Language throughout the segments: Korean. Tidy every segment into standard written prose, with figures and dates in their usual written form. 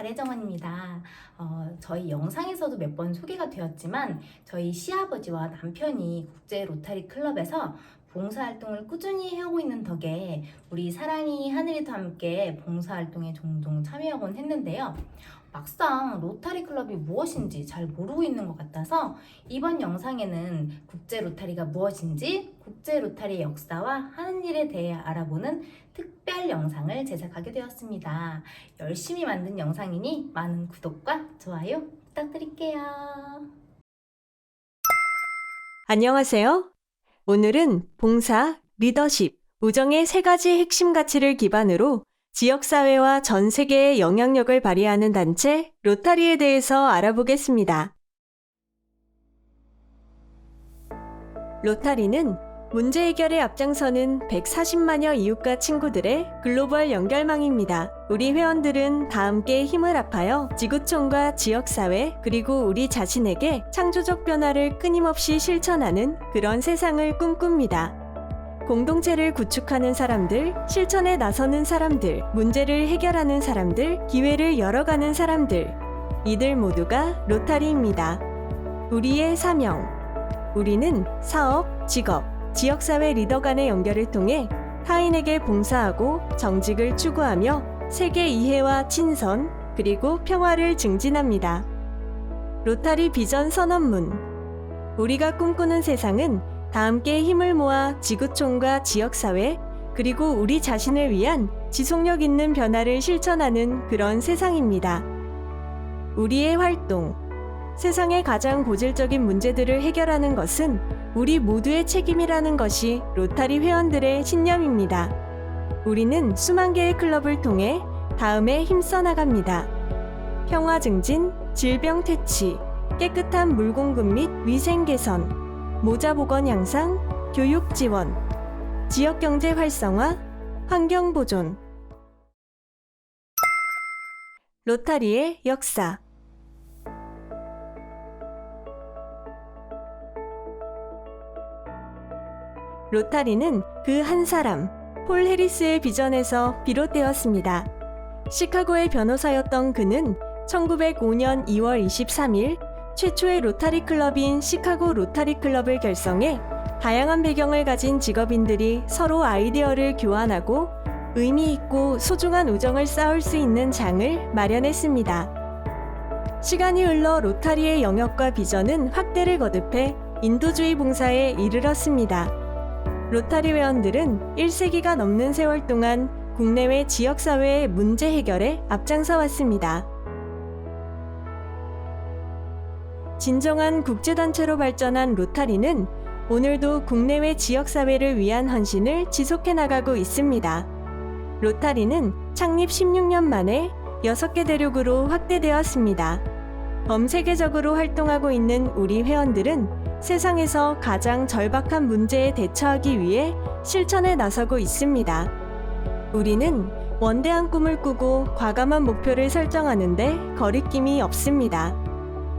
달혜정원입니다. 저희 영상에서도 몇 번 소개가 되었지만 저희 시아버지와 남편이 국제 로타리 클럽에서 봉사활동을 꾸준히 해오고 있는 덕에 우리 사랑이 하늘이도 함께 봉사활동에 종종 참여하곤 했는데요. 막상 로타리 클럽이 무엇인지 잘 모르고 있는 것 같아서 이번 영상에는 국제 로타리가 무엇인지 국제 로타리의 역사와 하는 일에 대해 알아보는 특별 영상을 제작하게 되었습니다. 열심히 만든 영상이니 많은 구독과 좋아요 부탁드릴게요. 안녕하세요. 오늘은 봉사, 리더십, 우정의 세 가지 핵심 가치를 기반으로 지역사회와 전 세계에 영향력을 발휘하는 단체 로타리에 대해서 알아보겠습니다. 로타리는 문제 해결에 앞장서는 140만여 이웃과 친구들의 글로벌 연결망입니다. 우리 회원들은 다 함께 힘을 합하여 지구촌과 지역사회 그리고 우리 자신에게 창조적 변화를 끊임없이 실천하는 그런 세상을 꿈꿉니다. 공동체를 구축하는 사람들, 실천에 나서는 사람들, 문제를 해결하는 사람들, 기회를 열어가는 사람들, 이들 모두가 로타리입니다. 우리의 사명. 우리는 사업, 직업, 지역사회 리더 간의 연결을 통해 타인에게 봉사하고 정직을 추구하며 세계 이해와 친선, 그리고 평화를 증진합니다. 로타리 비전 선언문. 우리가 꿈꾸는 세상은 다 함께 힘을 모아 지구촌과 지역사회, 그리고 우리 자신을 위한 지속력 있는 변화를 실천하는 그런 세상입니다. 우리의 활동. 세상의 가장 고질적인 문제들을 해결하는 것은 우리 모두의 책임이라는 것이 로타리 회원들의 신념입니다. 우리는 수만 개의 클럽을 통해 다음에 힘써 나갑니다. 평화 증진, 질병 퇴치, 깨끗한 물 공급 및 위생 개선, 모자 보건 향상, 교육 지원, 지역 경제 활성화, 환경 보존. 로타리의 역사. 로타리는 그 한 사람, 폴 해리스의 비전에서 비롯되었습니다. 시카고의 변호사였던 그는 1905년 2월 23일 최초의 로타리 클럽인 시카고 로타리 클럽을 결성해 다양한 배경을 가진 직업인들이 서로 아이디어를 교환하고 의미 있고 소중한 우정을 쌓을 수 있는 장을 마련했습니다. 시간이 흘러 로타리의 영역과 비전은 확대를 거듭해 인도주의 봉사에 이르렀습니다. 로타리 회원들은 1세기가 넘는 세월 동안 국내외 지역사회의 문제 해결에 앞장서 왔습니다. 진정한 국제단체로 발전한 로타리는 오늘도 국내외 지역사회를 위한 헌신을 지속해 나가고 있습니다. 로타리는 창립 16년 만에 6개 대륙으로 확대되었습니다. 범세계적으로 활동하고 있는 우리 회원들은 세상에서 가장 절박한 문제에 대처하기 위해 실천에 나서고 있습니다. 우리는 원대한 꿈을 꾸고 과감한 목표를 설정하는데 거리낌이 없습니다.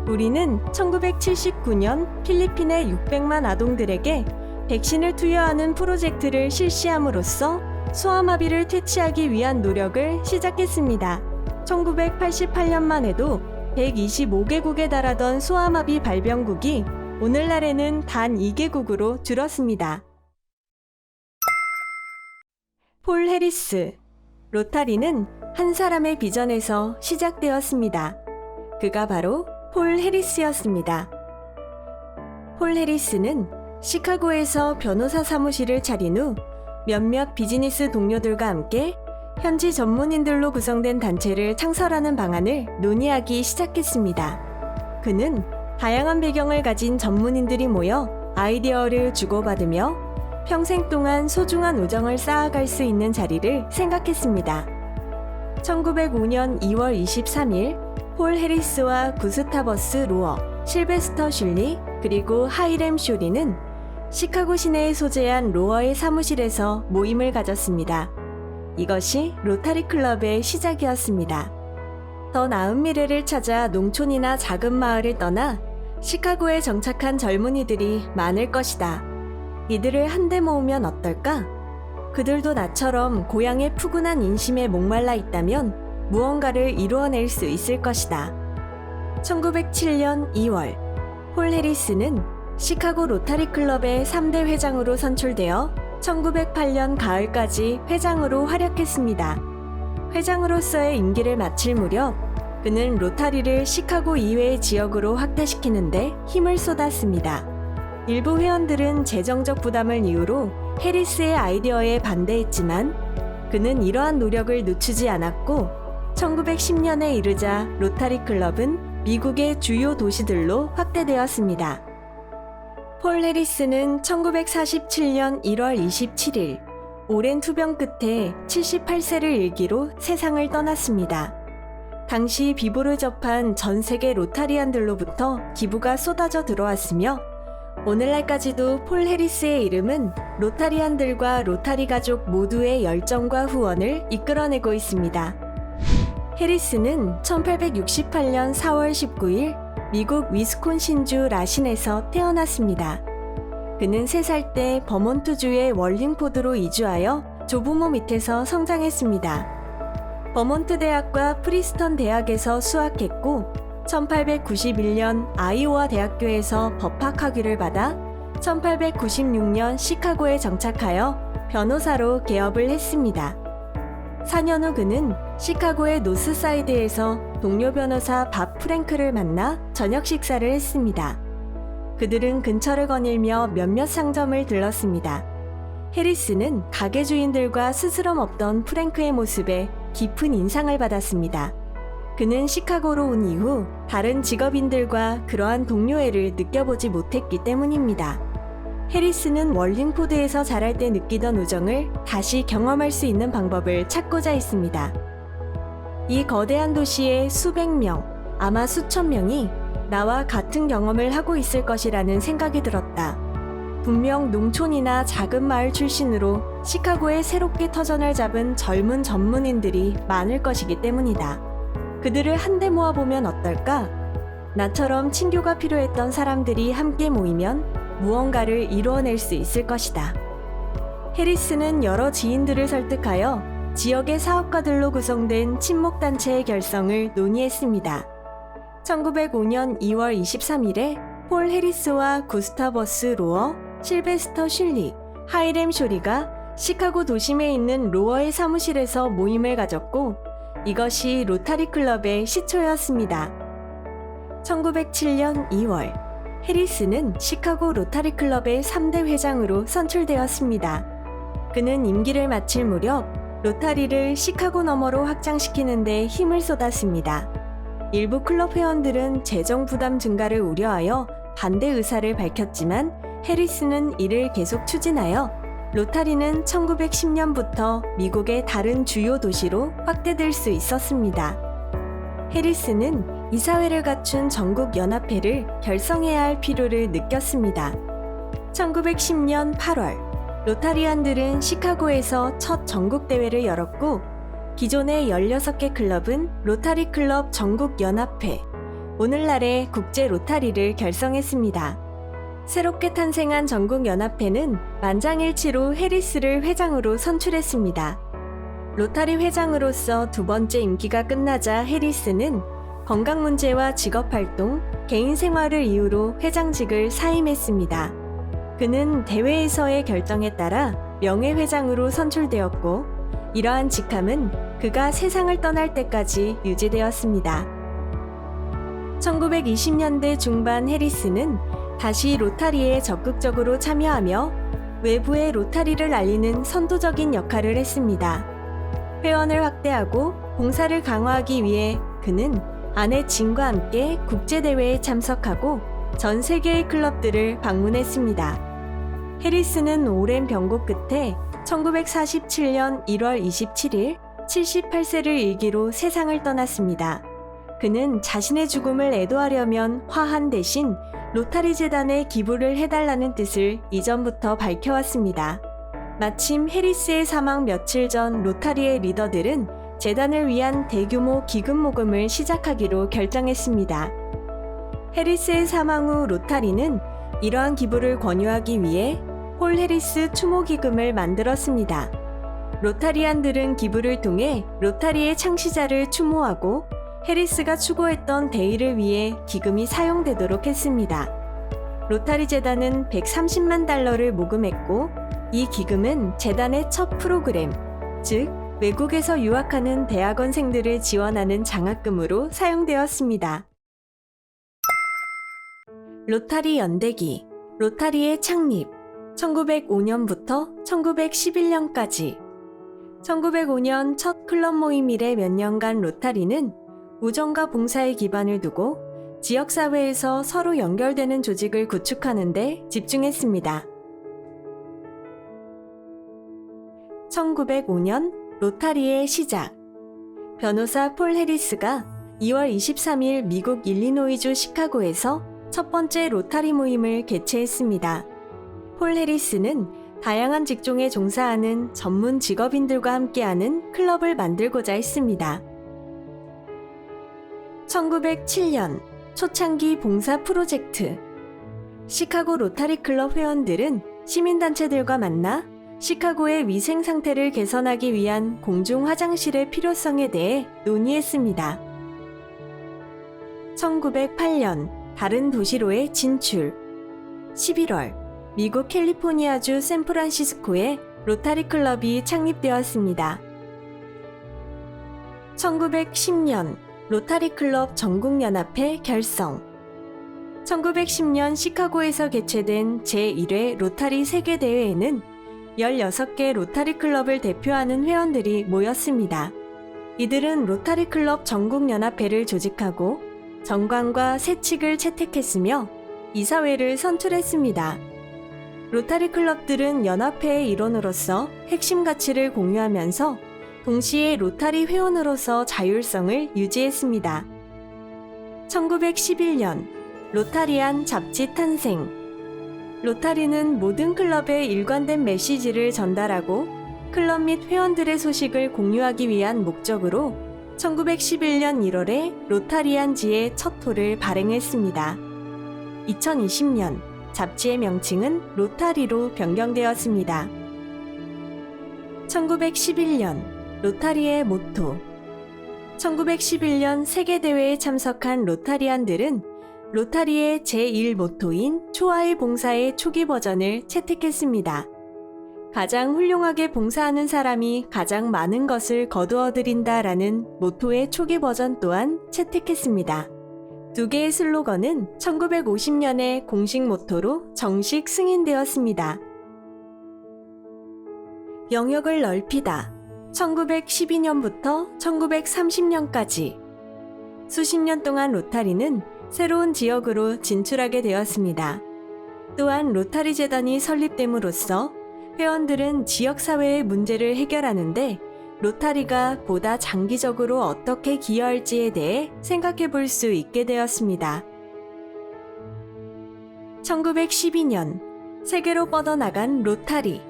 우리는 1979년 필리핀의 600만 아동들에게 백신을 투여하는 프로젝트를 실시함으로써 소아마비를 퇴치하기 위한 노력을 시작했습니다. 1988년만 해도 125개국에 달하던 소아마비 발병국이 오늘날에는 단 2개국으로 줄었습니다. 폴 해리스. 로타리는 한 사람의 비전에서 시작되었습니다. 그가 바로 폴 해리스였습니다. 폴 해리스는 시카고에서 변호사 사무실을 차린 후 몇몇 비즈니스 동료들과 함께 현지 전문인들로 구성된 단체를 창설하는 방안을 논의하기 시작했습니다. 그는 다양한 배경을 가진 전문인들이 모여 아이디어를 주고받으며 평생 동안 소중한 우정을 쌓아갈 수 있는 자리를 생각했습니다. 1905년 2월 23일 폴 해리스와 구스타버스 로어, 실베스터 슐리, 그리고 하이렘 쇼리는 시카고 시내에 소재한 로어의 사무실에서 모임을 가졌습니다. 이것이 로타리 클럽의 시작이었습니다. 더 나은 미래를 찾아 농촌이나 작은 마을을 떠나 시카고에 정착한 젊은이들이 많을 것이다. 이들을 한데 모으면 어떨까? 그들도 나처럼 고향의 푸근한 인심에 목말라 있다면 무언가를 이루어낼 수 있을 것이다. 1907년 2월, 폴 해리스는 시카고 로타리 클럽의 3대 회장으로 선출되어 1908년 가을까지 회장으로 활약했습니다. 회장으로서의 임기를 마칠 무렵 그는 로타리를 시카고 이외의 지역으로 확대시키는데 힘을 쏟았습니다. 일부 회원들은 재정적 부담을 이유로 해리스의 아이디어에 반대했지만 그는 이러한 노력을 늦추지 않았고 1910년에 이르자 로타리 클럽은 미국의 주요 도시들로 확대되었습니다. 폴 해리스는 1947년 1월 27일 오랜 투병 끝에 78세를 일기로 세상을 떠났습니다. 당시 비보를 접한 전 세계 로타리안들로부터 기부가 쏟아져 들어왔으며 오늘날까지도 폴 해리스의 이름은 로타리안들과 로타리 가족 모두의 열정과 후원을 이끌어내고 있습니다. 해리스는 1868년 4월 19일 미국 위스콘신주 라신에서 태어났습니다. 그는 3살 때 버몬트주의 월링포드로 이주하여 조부모 밑에서 성장했습니다. 버몬트 대학과 프리스턴 대학에서 수학했고 1891년 아이오와 대학교에서 법학학위를 받아 1896년 시카고에 정착하여 변호사로 개업을 했습니다. 4년 후 그는 시카고의 노스사이드에서 동료 변호사 밥 프랭크를 만나 저녁 식사를 했습니다. 그들은 근처를 거닐며 몇몇 상점을 들렀습니다. 해리스는 가게 주인들과 스스럼 없던 프랭크의 모습에 깊은 인상을 받았습니다. 그는 시카고로 온 이후 다른 직업인들과 그러한 동료애를 느껴보지 못했기 때문입니다. 해리스는 월링포드에서 자랄 때 느끼던 우정을 다시 경험할 수 있는 방법을 찾고자 했습니다. 이 거대한 도시의 수백 명, 아마 수천 명이 나와 같은 경험을 하고 있을 것이라는 생각이 들었다. 분명 농촌이나 작은 마을 출신으로 시카고에 새롭게 터전을 잡은 젊은 전문인들이 많을 것이기 때문이다. 그들을 한데 모아보면 어떨까? 나처럼 친교가 필요했던 사람들이 함께 모이면 무언가를 이루어낼 수 있을 것이다. 해리스는 여러 지인들을 설득하여 지역의 사업가들로 구성된 친목단체의 결성을 논의했습니다. 1905년 2월 23일에 폴 해리스와 구스타버스 로어, 실베스터 슐리, 하이렘 쇼리가 시카고 도심에 있는 로어의 사무실에서 모임을 가졌고 이것이 로타리 클럽의 시초였습니다. 1907년 2월, 해리스는 시카고 로타리 클럽의 3대 회장으로 선출되었습니다. 그는 임기를 마칠 무렵 로타리를 시카고 너머로 확장시키는 데 힘을 쏟았습니다. 일부 클럽 회원들은 재정 부담 증가를 우려하여 반대 의사를 밝혔지만 해리스는 이를 계속 추진하여 로타리는 1910년부터 미국의 다른 주요 도시로 확대될 수 있었습니다. 해리스는 이사회를 갖춘 전국연합회를 결성해야 할 필요를 느꼈습니다. 1910년 8월, 로타리안들은 시카고에서 첫 전국대회를 열었고 기존의 16개 클럽은 로타리 클럽 전국연합회, 오늘날의 국제 로타리를 결성했습니다. 새롭게 탄생한 전국연합회는 만장일치로 해리스를 회장으로 선출했습니다. 로타리 회장으로서 두 번째 임기가 끝나자 해리스는 건강 문제와 직업활동, 개인 생활을 이유로 회장직을 사임했습니다. 그는 대회에서의 결정에 따라 명예회장으로 선출되었고 이러한 직함은 그가 세상을 떠날 때까지 유지되었습니다. 1920년대 중반 해리스는 다시 로타리에 적극적으로 참여하며 외부의 로타리를 알리는 선도적인 역할을 했습니다. 회원을 확대하고 봉사를 강화하기 위해 그는 아내 진과 함께 국제대회에 참석하고 전 세계의 클럽들을 방문했습니다. 해리스는 오랜 병고 끝에 1947년 1월 27일 78세를 일기로 세상을 떠났습니다. 그는 자신의 죽음을 애도하려면 화한 대신 로타리 재단에 기부를 해달라는 뜻을 이전부터 밝혀왔습니다. 마침 해리스의 사망 며칠 전 로타리의 리더들은 재단을 위한 대규모 기금 모금을 시작하기로 결정했습니다. 해리스의 사망 후 로타리는 이러한 기부를 권유하기 위해 폴 해리스 추모 기금을 만들었습니다. 로타리안들은 기부를 통해 로타리의 창시자를 추모하고 해리스가 추구했던 대의를 위해 기금이 사용되도록 했습니다. 로타리 재단은 130만 달러를 모금했고 이 기금은 재단의 첫 프로그램, 즉 외국에서 유학하는 대학원생들을 지원하는 장학금으로 사용되었습니다. 로타리 연대기, 로타리의 창립, 1905년부터 1911년까지 1905년 첫 클럽 모임 이래 몇 년간 로타리는 우정과 봉사의 기반을 두고 지역사회에서 서로 연결되는 조직을 구축하는 데 집중했습니다. 1905년 로타리의 시작. 변호사 폴 해리스가 2월 23일 미국 일리노이주 시카고에서 첫 번째 로타리 모임을 개최했습니다. 폴 해리스는 다양한 직종에 종사하는 전문 직업인들과 함께하는 클럽을 만들고자 했습니다. 1907년 초창기 봉사 프로젝트. 시카고 로타리 클럽 회원들은 시민단체들과 만나 시카고의 위생 상태를 개선하기 위한 공중 화장실의 필요성에 대해 논의했습니다. 1908년 다른 도시로의 진출. 11월 미국 캘리포니아주 샌프란시스코에 로타리 클럽이 창립되었습니다. 1910년 로타리 클럽 전국연합회 결성. 1910년 시카고에서 개최된 제1회 로타리 세계대회에는 16개 로타리 클럽을 대표하는 회원들이 모였습니다. 이들은 로타리 클럽 전국연합회를 조직하고 정관과 세칙을 채택했으며 이사회를 선출했습니다. 로타리 클럽들은 연합회의 일원으로서 핵심 가치를 공유하면서 동시에 로타리 회원으로서 자율성을 유지했습니다. 1911년 로타리안 잡지 탄생. 로타리는 모든 클럽에 일관된 메시지를 전달하고 클럽 및 회원들의 소식을 공유하기 위한 목적으로 1911년 1월에 로타리안지의 첫 호를 발행했습니다. 2020년 잡지의 명칭은 로타리로 변경되었습니다. 1911년 로타리의 모토. 1911년 세계대회에 참석한 로타리안들은 로타리의 제1모토인 초아의 봉사의 초기 버전을 채택했습니다. 가장 훌륭하게 봉사하는 사람이 가장 많은 것을 거두어들인다라는 모토의 초기 버전 또한 채택했습니다. 두 개의 슬로건은 1950년에 공식 모토로 정식 승인되었습니다. 영역을 넓히다. 1912년부터 1930년까지 수십 년 동안 로타리는 새로운 지역으로 진출하게 되었습니다. 또한 로타리 재단이 설립됨으로써 회원들은 지역사회의 문제를 해결하는데 로타리가 보다 장기적으로 어떻게 기여할지에 대해 생각해 볼 수 있게 되었습니다. 1912년 세계로 뻗어나간 로타리.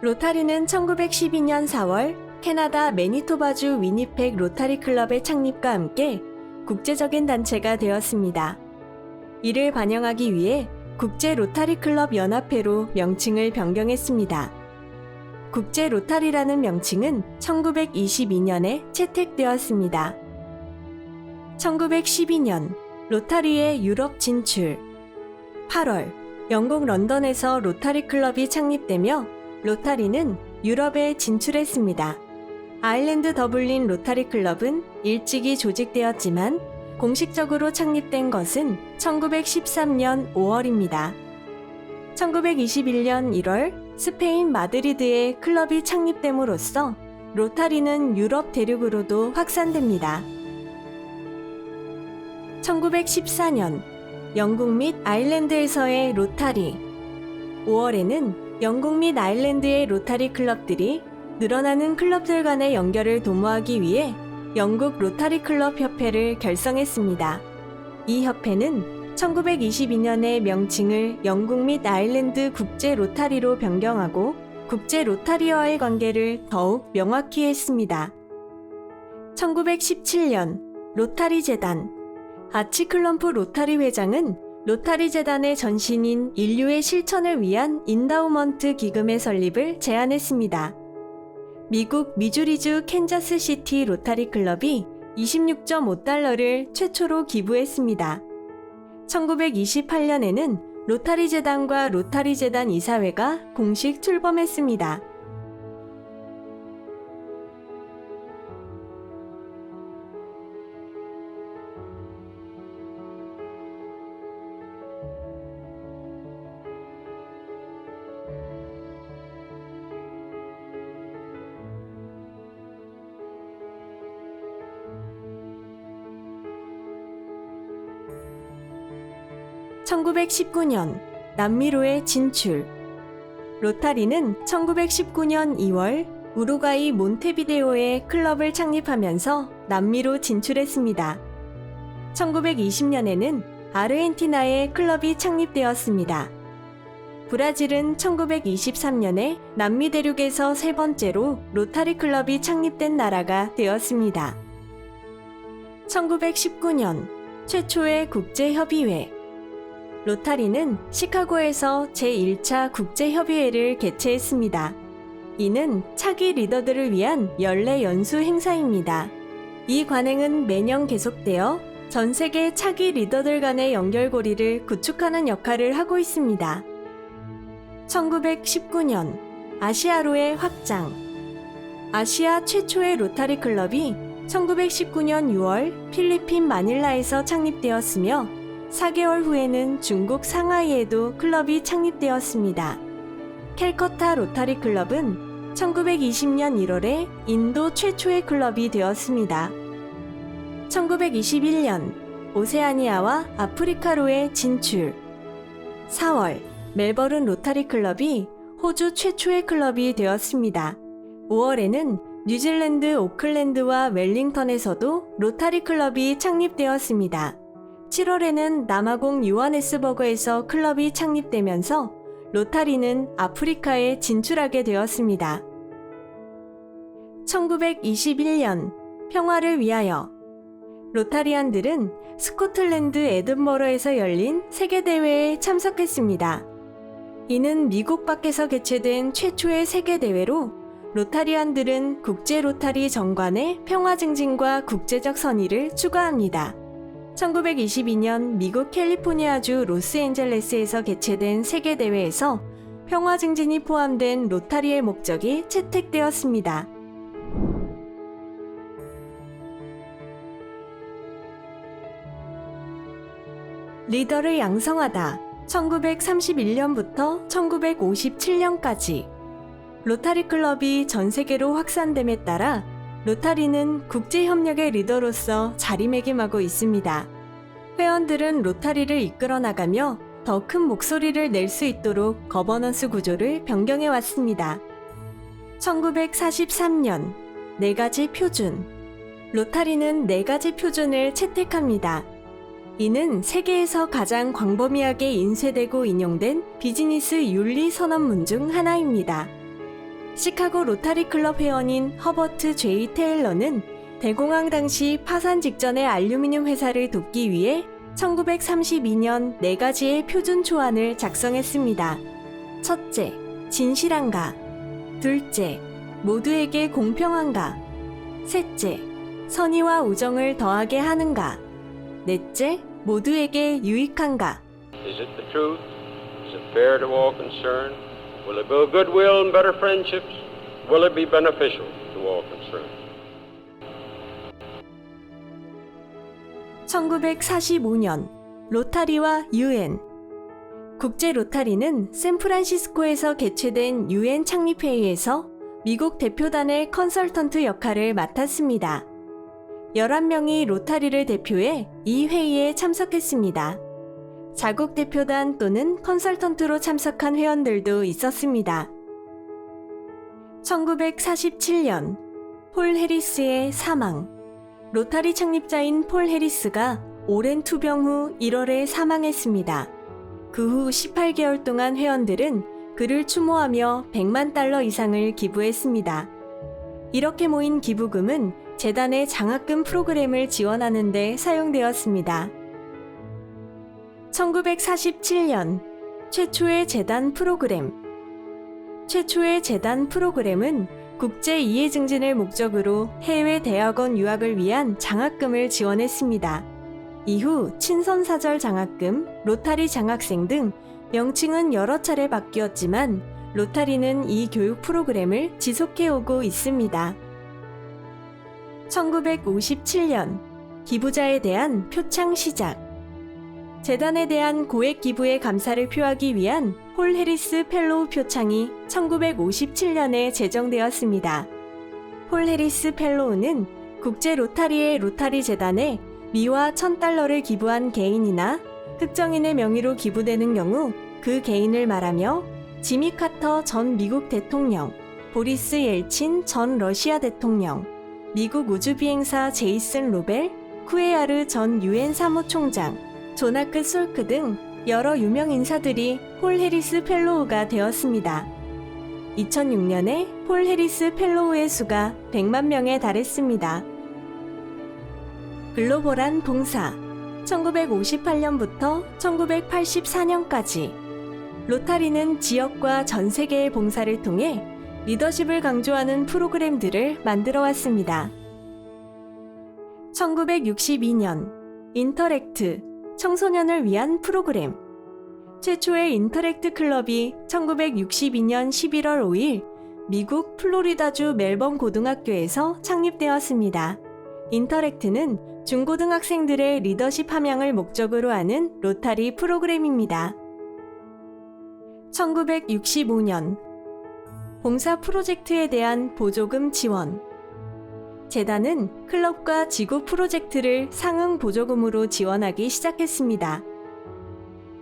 로타리는 1912년 4월 캐나다 매니토바주 위니펙 로타리 클럽의 창립과 함께 국제적인 단체가 되었습니다. 이를 반영하기 위해 국제 로타리 클럽 연합회로 명칭을 변경했습니다. 국제 로타리라는 명칭은 1922년에 채택되었습니다. 1912년 로타리의 유럽 진출. 8월 영국 런던에서 로타리 클럽이 창립되며 로타리는 유럽에 진출했습니다. 아일랜드 더블린 로타리 클럽은 일찍이 조직되었지만 공식적으로 창립된 것은 1913년 5월입니다. 1921년 1월 스페인 마드리드에 클럽이 창립됨으로써 로타리는 유럽 대륙으로도 확산됩니다. 1914년 영국 및 아일랜드에서의 로타리. 5월에는 영국 및 아일랜드의 로타리 클럽들이 늘어나는 클럽들 간의 연결을 도모하기 위해 영국 로타리 클럽 협회를 결성했습니다. 이 협회는 1922년에 명칭을 영국 및 아일랜드 국제 로타리로 변경하고 국제 로타리와의 관계를 더욱 명확히 했습니다. 1917년 로타리 재단. 아치클럼프 로타리 회장은 로타리 재단의 전신인 인류의 실천을 위한 인다우먼트 기금의 설립을 제안했습니다. 미국 미주리주 캔자스시티 로타리 클럽이 26.5달러를 최초로 기부했습니다. 1928년에는 로타리 재단과 로타리 재단 이사회가 공식 출범했습니다. (1919년) 남미로의 진출. 로타리는 1919년 2월 우루과이 몬테비데오에 클럽을 창립하면서 남미로 진출했습니다. 1920년에는 아르헨티나에 클럽이 창립되었습니다. 브라질은 1923년에 남미 대륙에서 세 번째로 로타리 클럽이 창립된 나라가 되었습니다. 1919년 최초의 국제협의회. 로타리는 시카고에서 제1차 국제협의회를 개최했습니다. 이는 차기 리더들을 위한 연례 연수 행사입니다. 이 관행은 매년 계속되어 전 세계 차기 리더들 간의 연결고리를 구축하는 역할을 하고 있습니다. 1919년 아시아로의 확장. 아시아 최초의 로타리 클럽이 1919년 6월 필리핀 마닐라에서 창립되었으며 4개월 후에는 중국 상하이에도 클럽이 창립되었습니다. 캘커타 로타리 클럽은 1920년 1월에 인도 최초의 클럽이 되었습니다. 1921년 오세아니아와 아프리카로의 진출. 4월 멜버른 로타리 클럽이 호주 최초의 클럽이 되었습니다. 5월에는 뉴질랜드 오클랜드와 웰링턴에서도 로타리 클럽이 창립되었습니다. 7월에는 남아공 요하네스버그에서 클럽이 창립되면서 로타리는 아프리카에 진출하게 되었습니다. 1921년 평화를 위하여. 로타리안들은 스코틀랜드 에든버러에서 열린 세계대회에 참석했습니다. 이는 미국 밖에서 개최된 최초의 세계대회로 로타리안들은 국제 로타리 정관의 평화 증진과 국제적 선의를 추구합니다. 1922년 미국 캘리포니아주 로스앤젤레스에서 개최된 세계대회에서 평화 증진이 포함된 로타리의 목적이 채택되었습니다. 리더를 양성하다. 1931년부터 1957년까지 로타리 클럽이 전 세계로 확산됨에 따라 로타리는 국제협력의 리더로서 자리매김하고 있습니다. 회원들은 로타리를 이끌어 나가며 더 큰 목소리를 낼 수 있도록 거버넌스 구조를 변경해 왔습니다. 1943년 4가지 표준. 로타리는 4가지 표준을 채택합니다. 이는 세계에서 가장 광범위하게 인쇄되고 인용된 비즈니스 윤리 선언문 중 하나입니다. 시카고 로타리 클럽 회원인 허버트 J. 테일러는 대공황 당시 파산 직전의 알루미늄 회사를 돕기 위해 1932년 4가지의 표준 초안을 작성했습니다. 첫째, 진실한가. 둘째, 모두에게 공평한가. 셋째, 선의와 우정을 더하게 하는가. 넷째, 모두에게 유익한가. Is it the truth? Is it fair to all concerned? Will it build goodwill and better friendships? Will it be beneficial to all concerned? 1945년 로타리와 UN. 국제 로타리는 샌프란시스코에서 개최된 UN 창립회의에서 미국 대표단의 컨설턴트 역할을 맡았습니다. 11명이 로타리를 대표해 이 회의에 참석했습니다. 자국 대표단 또는 컨설턴트로 참석한 회원들도 있었습니다. 1947년 폴 해리스의 사망. 로타리 창립자인 폴 해리스가 오랜 투병 후 1월에 사망했습니다. 그 후 18개월 동안 회원들은 그를 추모하며 100만 달러 이상을 기부했습니다. 이렇게 모인 기부금은 재단의 장학금 프로그램을 지원하는 데 사용되었습니다. 1947년 최초의 재단 프로그램. 최초의 재단 프로그램은 국제 이해 증진을 목적으로 해외 대학원 유학을 위한 장학금을 지원했습니다. 이후 친선사절 장학금, 로타리 장학생 등 명칭은 여러 차례 바뀌었지만 로타리는 이 교육 프로그램을 지속해오고 있습니다. 1957년 기부자에 대한 표창 시작. 재단에 대한 고액 기부의 감사를 표하기 위한 폴 해리스 펠로우 표창이 1957년에 제정되었습니다. 폴 해리스 펠로우는 국제 로타리의 로타리 재단에 미화 $1,000를 기부한 개인이나 특정인의 명의로 기부되는 경우 그 개인을 말하며 지미 카터 전 미국 대통령, 보리스 옐친 전 러시아 대통령, 미국 우주비행사 제이슨 로벨, 쿠에야르 전 유엔 사무총장, 조나크 솔크 등 여러 유명 인사들이 폴 해리스 펠로우가 되었습니다. 2006년에 폴 해리스 펠로우의 수가 100만 명에 달했습니다. 글로벌한 봉사. 1958년부터 1984년까지 로타리는 지역과 전 세계의 봉사를 통해 리더십을 강조하는 프로그램들을 만들어 왔습니다. 1962년 인터랙트, 청소년을 위한 프로그램. 최초의 인터랙트 클럽이 1962년 11월 5일 미국 플로리다주 멜번 고등학교에서 창립되었습니다. 인터랙트는 중고등학생들의 리더십 함양을 목적으로 하는 로타리 프로그램입니다. 1965년 봉사 프로젝트에 대한 보조금 지원. 재단은 클럽과 지구 프로젝트를 상응 보조금으로 지원하기 시작했습니다.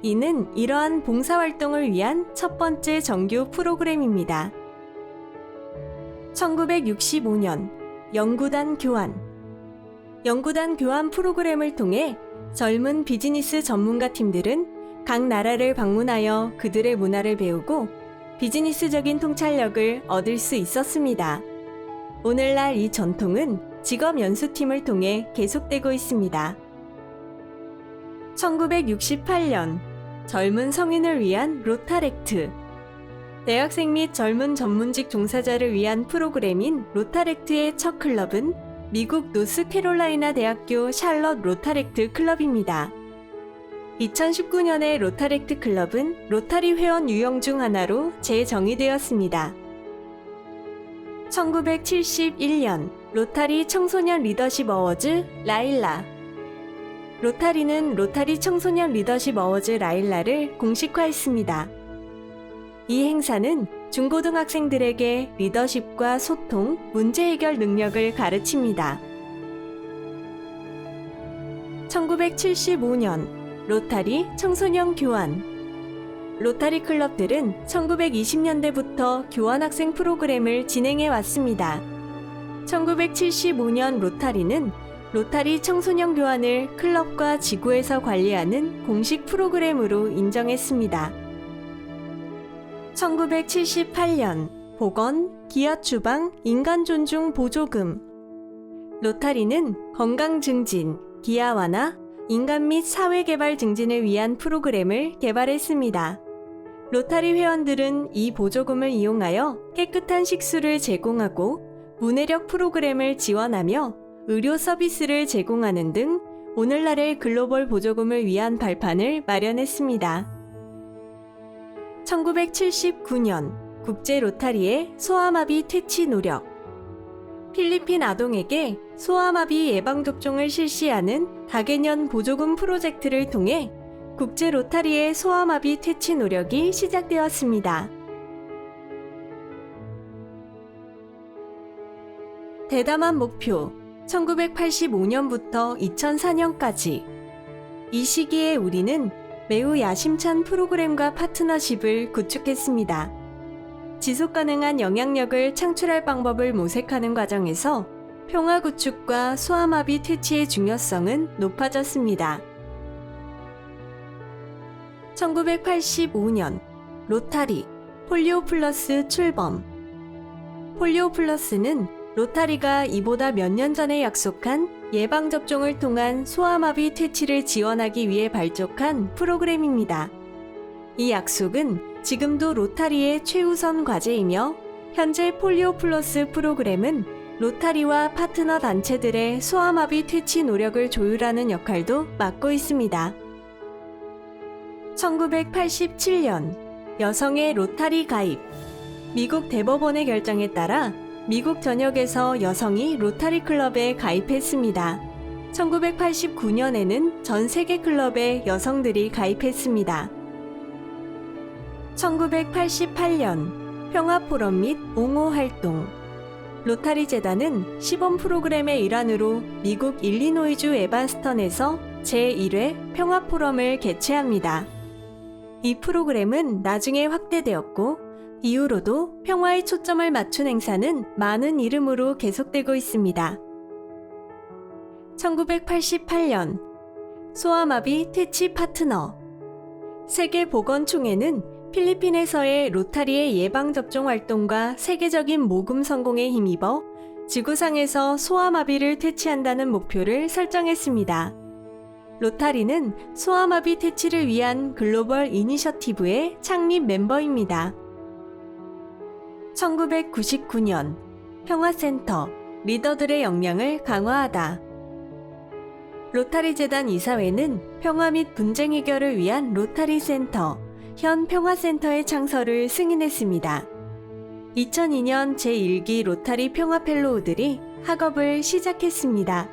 이는 이러한 봉사활동을 위한 첫 번째 정규 프로그램입니다. 1965년 연구단 교환. 연구단 교환 프로그램을 통해 젊은 비즈니스 전문가 팀들은 각 나라를 방문하여 그들의 문화를 배우고 비즈니스적인 통찰력을 얻을 수 있었습니다. 오늘날 이 전통은 직업 연수팀을 통해 계속되고 있습니다. 1968년 젊은 성인을 위한 로타렉트. 대학생 및 젊은 전문직 종사자를 위한 프로그램인 로타렉트의 첫 클럽은 미국 노스캐롤라이나 대학교 샬럿 로타렉트 클럽입니다. 2019년의 로타렉트 클럽은 로타리 회원 유형 중 하나로 재정의되었습니다. 1971년 로타리 청소년 리더십 어워즈 라일라. 로타리는 로타리 청소년 리더십 어워즈 라일라를 공식화했습니다. 이 행사는 중고등학생들에게 리더십과 소통, 문제 해결 능력을 가르칩니다. 1975년 로타리 청소년 교환. 로타리 클럽들은 1920년대부터 교환학생 프로그램을 진행해 왔습니다. 1975년 로타리는 로타리 청소년 교환을 클럽과 지구에서 관리하는 공식 프로그램으로 인정했습니다. 1978년 보건, 기아 추방, 인간 존중 보조금. 로타리는 건강 증진, 기아 완화, 인간 및 사회 개발 증진을 위한 프로그램을 개발했습니다. 로타리 회원들은 이 보조금을 이용하여 깨끗한 식수를 제공하고 문해력 프로그램을 지원하며 의료 서비스를 제공하는 등 오늘날의 글로벌 보조금을 위한 발판을 마련했습니다. 1979년 국제 로타리의 소아마비 퇴치 노력. 필리핀 아동에게 소아마비 예방접종을 실시하는 다개년 보조금 프로젝트를 통해 국제 로타리의 소아마비 퇴치 노력이 시작되었습니다. 대담한 목표 1985년부터 2004년까지. 이 시기에 우리는 매우 야심찬 프로그램과 파트너십을 구축했습니다. 지속가능한 영향력을 창출할 방법을 모색하는 과정에서 평화 구축과 소아마비 퇴치의 중요성은 높아졌습니다. 1985년 로타리 폴리오 플러스 출범. 폴리오 플러스는 로타리가 이보다 몇 년 전에 약속한 예방접종을 통한 소아마비 퇴치를 지원하기 위해 발족한 프로그램입니다. 이 약속은 지금도 로타리의 최우선 과제이며 현재 폴리오 플러스 프로그램은 로타리와 파트너 단체들의 소아마비 퇴치 노력을 조율하는 역할도 맡고 있습니다. 1987년 여성의 로타리 가입. 미국 대법원의 결정에 따라 미국 전역에서 여성이 로타리 클럽에 가입했습니다. 1989년에는 전 세계 클럽에 여성들이 가입했습니다. 1988년 평화포럼 및 옹호 활동. 로타리 재단은 시범 프로그램의 일환으로 미국 일리노이주 에반스턴에서 제1회 평화포럼을 개최합니다. 이 프로그램은 나중에 확대되었고 이후로도 평화에 초점을 맞춘 행사는 많은 이름으로 계속되고 있습니다. 1988년 소아마비 퇴치 파트너. 세계보건총회는 필리핀에서의 로타리의 예방접종 활동과 세계적인 모금 성공에 힘입어 지구상에서 소아마비를 퇴치한다는 목표를 설정했습니다. 로타리는 소아마비 퇴치를 위한 글로벌 이니셔티브의 창립 멤버입니다. 1999년 평화센터 리더들의 역량을 강화하다. 로타리 재단 이사회는 평화 및 분쟁 해결을 위한 로타리 센터, 현 평화센터의 창설을 승인했습니다. 2002년 제1기 로타리 평화 펠로우들이 학업을 시작했습니다.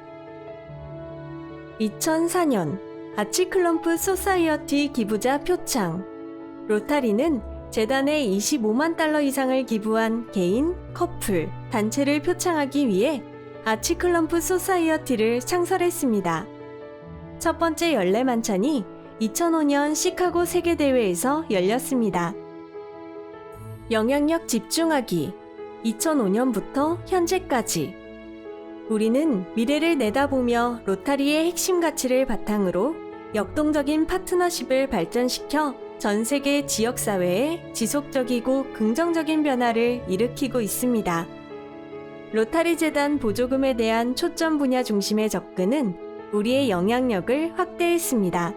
2004년 아치클럼프 소사이어티 기부자 표창. 로타리는 재단에 25만 달러 이상을 기부한 개인, 커플, 단체를 표창하기 위해 아치클럼프 소사이어티를 창설했습니다. 첫 번째 연례 만찬이 2005년 시카고 세계대회에서 열렸습니다. 영향력 집중하기. 2005년부터 현재까지. 우리는 미래를 내다보며 로타리의 핵심 가치를 바탕으로 역동적인 파트너십을 발전시켜 전 세계 지역사회에 지속적이고 긍정적인 변화를 일으키고 있습니다. 로타리 재단 보조금에 대한 초점 분야 중심의 접근은 우리의 영향력을 확대했습니다.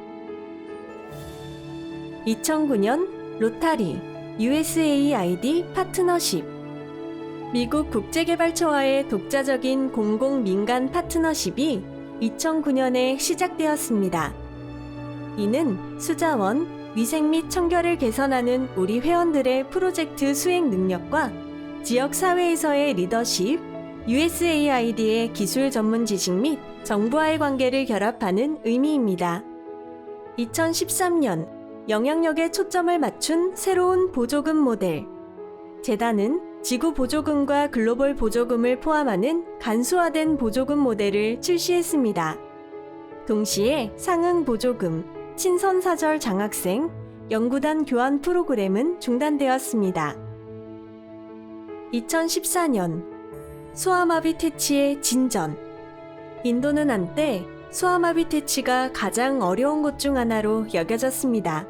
2009년 로타리 USAID 파트너십. 미국 국제개발처와의 독자적인 공공민간 파트너십이 2009년에 시작되었습니다. 이는 수자원, 위생 및 청결을 개선하는 우리 회원들의 프로젝트 수행 능력과 지역사회에서의 리더십, USAID의 기술 전문 지식 및 정부와의 관계를 결합하는 의미입니다. 2013년 영향력에 초점을 맞춘 새로운 보조금 모델. 재단은 지구 보조금과 글로벌 보조금을 포함하는 간소화된 보조금 모델을 출시했습니다. 동시에 상응 보조금, 친선사절 장학생, 연구단 교환 프로그램은 중단되었습니다. 2014년 소아마비 퇴치의 진전. 인도는 한때 소아마비 퇴치가 가장 어려운 것 중 하나로 여겨졌습니다.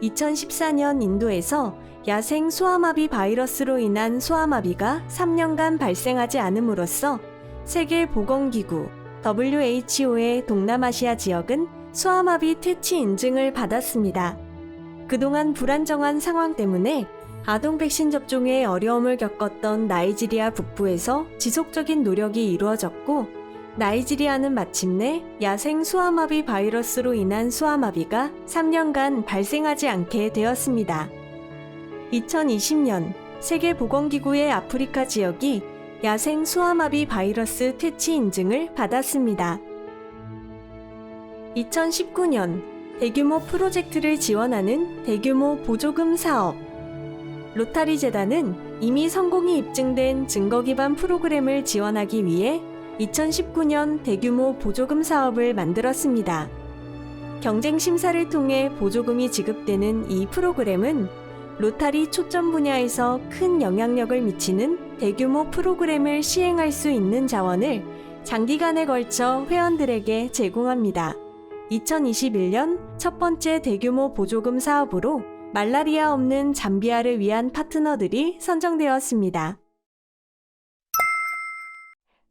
2014년 인도에서 야생 소아마비 바이러스로 인한 소아마비가 3년간 발생하지 않음으로써 세계보건기구 WHO의 동남아시아 지역은 소아마비 퇴치 인증을 받았습니다. 그동안 불안정한 상황 때문에 아동 백신 접종에 어려움을 겪었던 나이지리아 북부에서 지속적인 노력이 이루어졌고, 나이지리아는 마침내 야생 소아마비 바이러스로 인한 소아마비가 3년간 발생하지 않게 되었습니다. 2020년 세계보건기구의 아프리카 지역이 야생 소아마비 바이러스 퇴치 인증을 받았습니다. 2019년 대규모 프로젝트를 지원하는 대규모 보조금 사업. 로타리 재단은 이미 성공이 입증된 증거 기반 프로그램을 지원하기 위해 2019년 대규모 보조금 사업을 만들었습니다. 경쟁 심사를 통해 보조금이 지급되는 이 프로그램은 로타리 초점 분야에서 큰 영향력을 미치는 대규모 프로그램을 시행할 수 있는 자원을 장기간에 걸쳐 회원들에게 제공합니다. 2021년 첫 번째 대규모 보조금 사업으로 말라리아 없는 잠비아를 위한 파트너들이 선정되었습니다.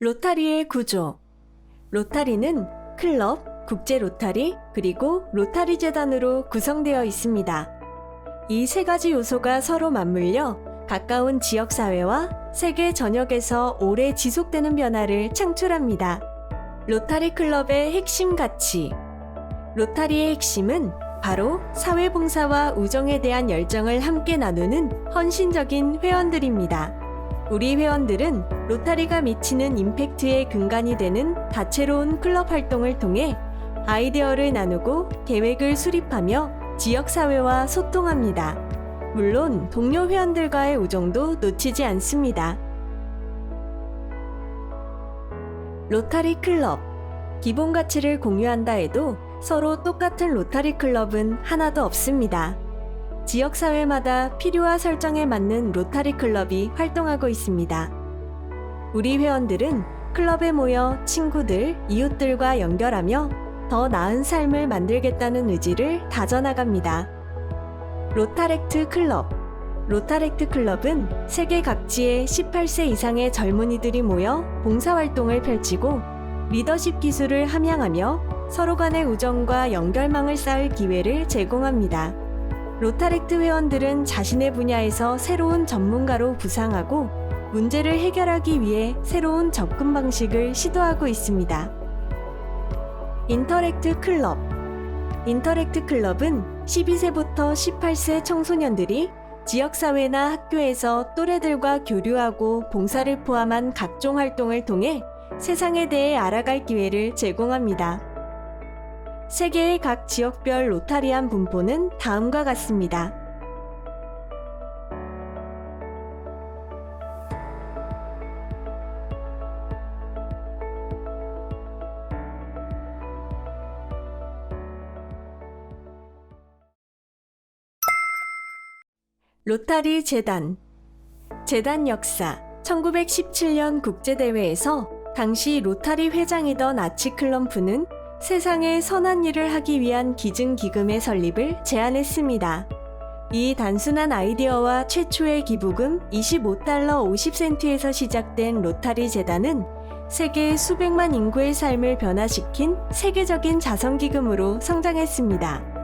로타리의 구조. 로타리는 클럽, 국제 로타리, 그리고 로타리 재단으로 구성되어 있습니다. 이 세 가지 요소가 서로 맞물려 가까운 지역사회와 세계 전역에서 오래 지속되는 변화를 창출합니다. 로타리 클럽의 핵심 가치. 로타리의 핵심은 바로 사회봉사와 우정에 대한 열정을 함께 나누는 헌신적인 회원들입니다. 우리 회원들은 로타리가 미치는 임팩트의 근간이 되는 다채로운 클럽 활동을 통해 아이디어를 나누고 계획을 수립하며 지역사회와 소통합니다. 물론 동료 회원들과의 우정도 놓치지 않습니다. 로타리 클럽. 기본 가치를 공유한다 해도 서로 똑같은 로타리 클럽은 하나도 없습니다. 지역사회마다 필요와 설정에 맞는 로타리 클럽이 활동하고 있습니다. 우리 회원들은 클럽에 모여 친구들, 이웃들과 연결하며 더 나은 삶을 만들겠다는 의지를 다져나갑니다. 로타렉트 클럽. 로타렉트 클럽은 세계 각지의 18세 이상의 젊은이들이 모여 봉사활동을 펼치고 리더십 기술을 함양하며 서로 간의 우정과 연결망을 쌓을 기회를 제공합니다. 로타렉트 회원들은 자신의 분야에서 새로운 전문가로 부상하고 문제를 해결하기 위해 새로운 접근 방식을 시도하고 있습니다. 인터랙트 클럽. 인터랙트 클럽은 12세부터 18세 청소년들이 지역사회나 학교에서 또래들과 교류하고 봉사를 포함한 각종 활동을 통해 세상에 대해 알아갈 기회를 제공합니다. 세계의 각 지역별 로타리안 분포는 다음과 같습니다. 로타리 재단. 재단 역사. 1917년 국제대회에서 당시 로타리 회장이던 아치클럼프는 세상에 선한 일을 하기 위한 기증기금의 설립을 제안했습니다. 이 단순한 아이디어와 최초의 기부금 $25 50센트에서 시작된 로타리 재단은 세계 수백만 인구의 삶을 변화시킨 세계적인 자선기금으로 성장했습니다.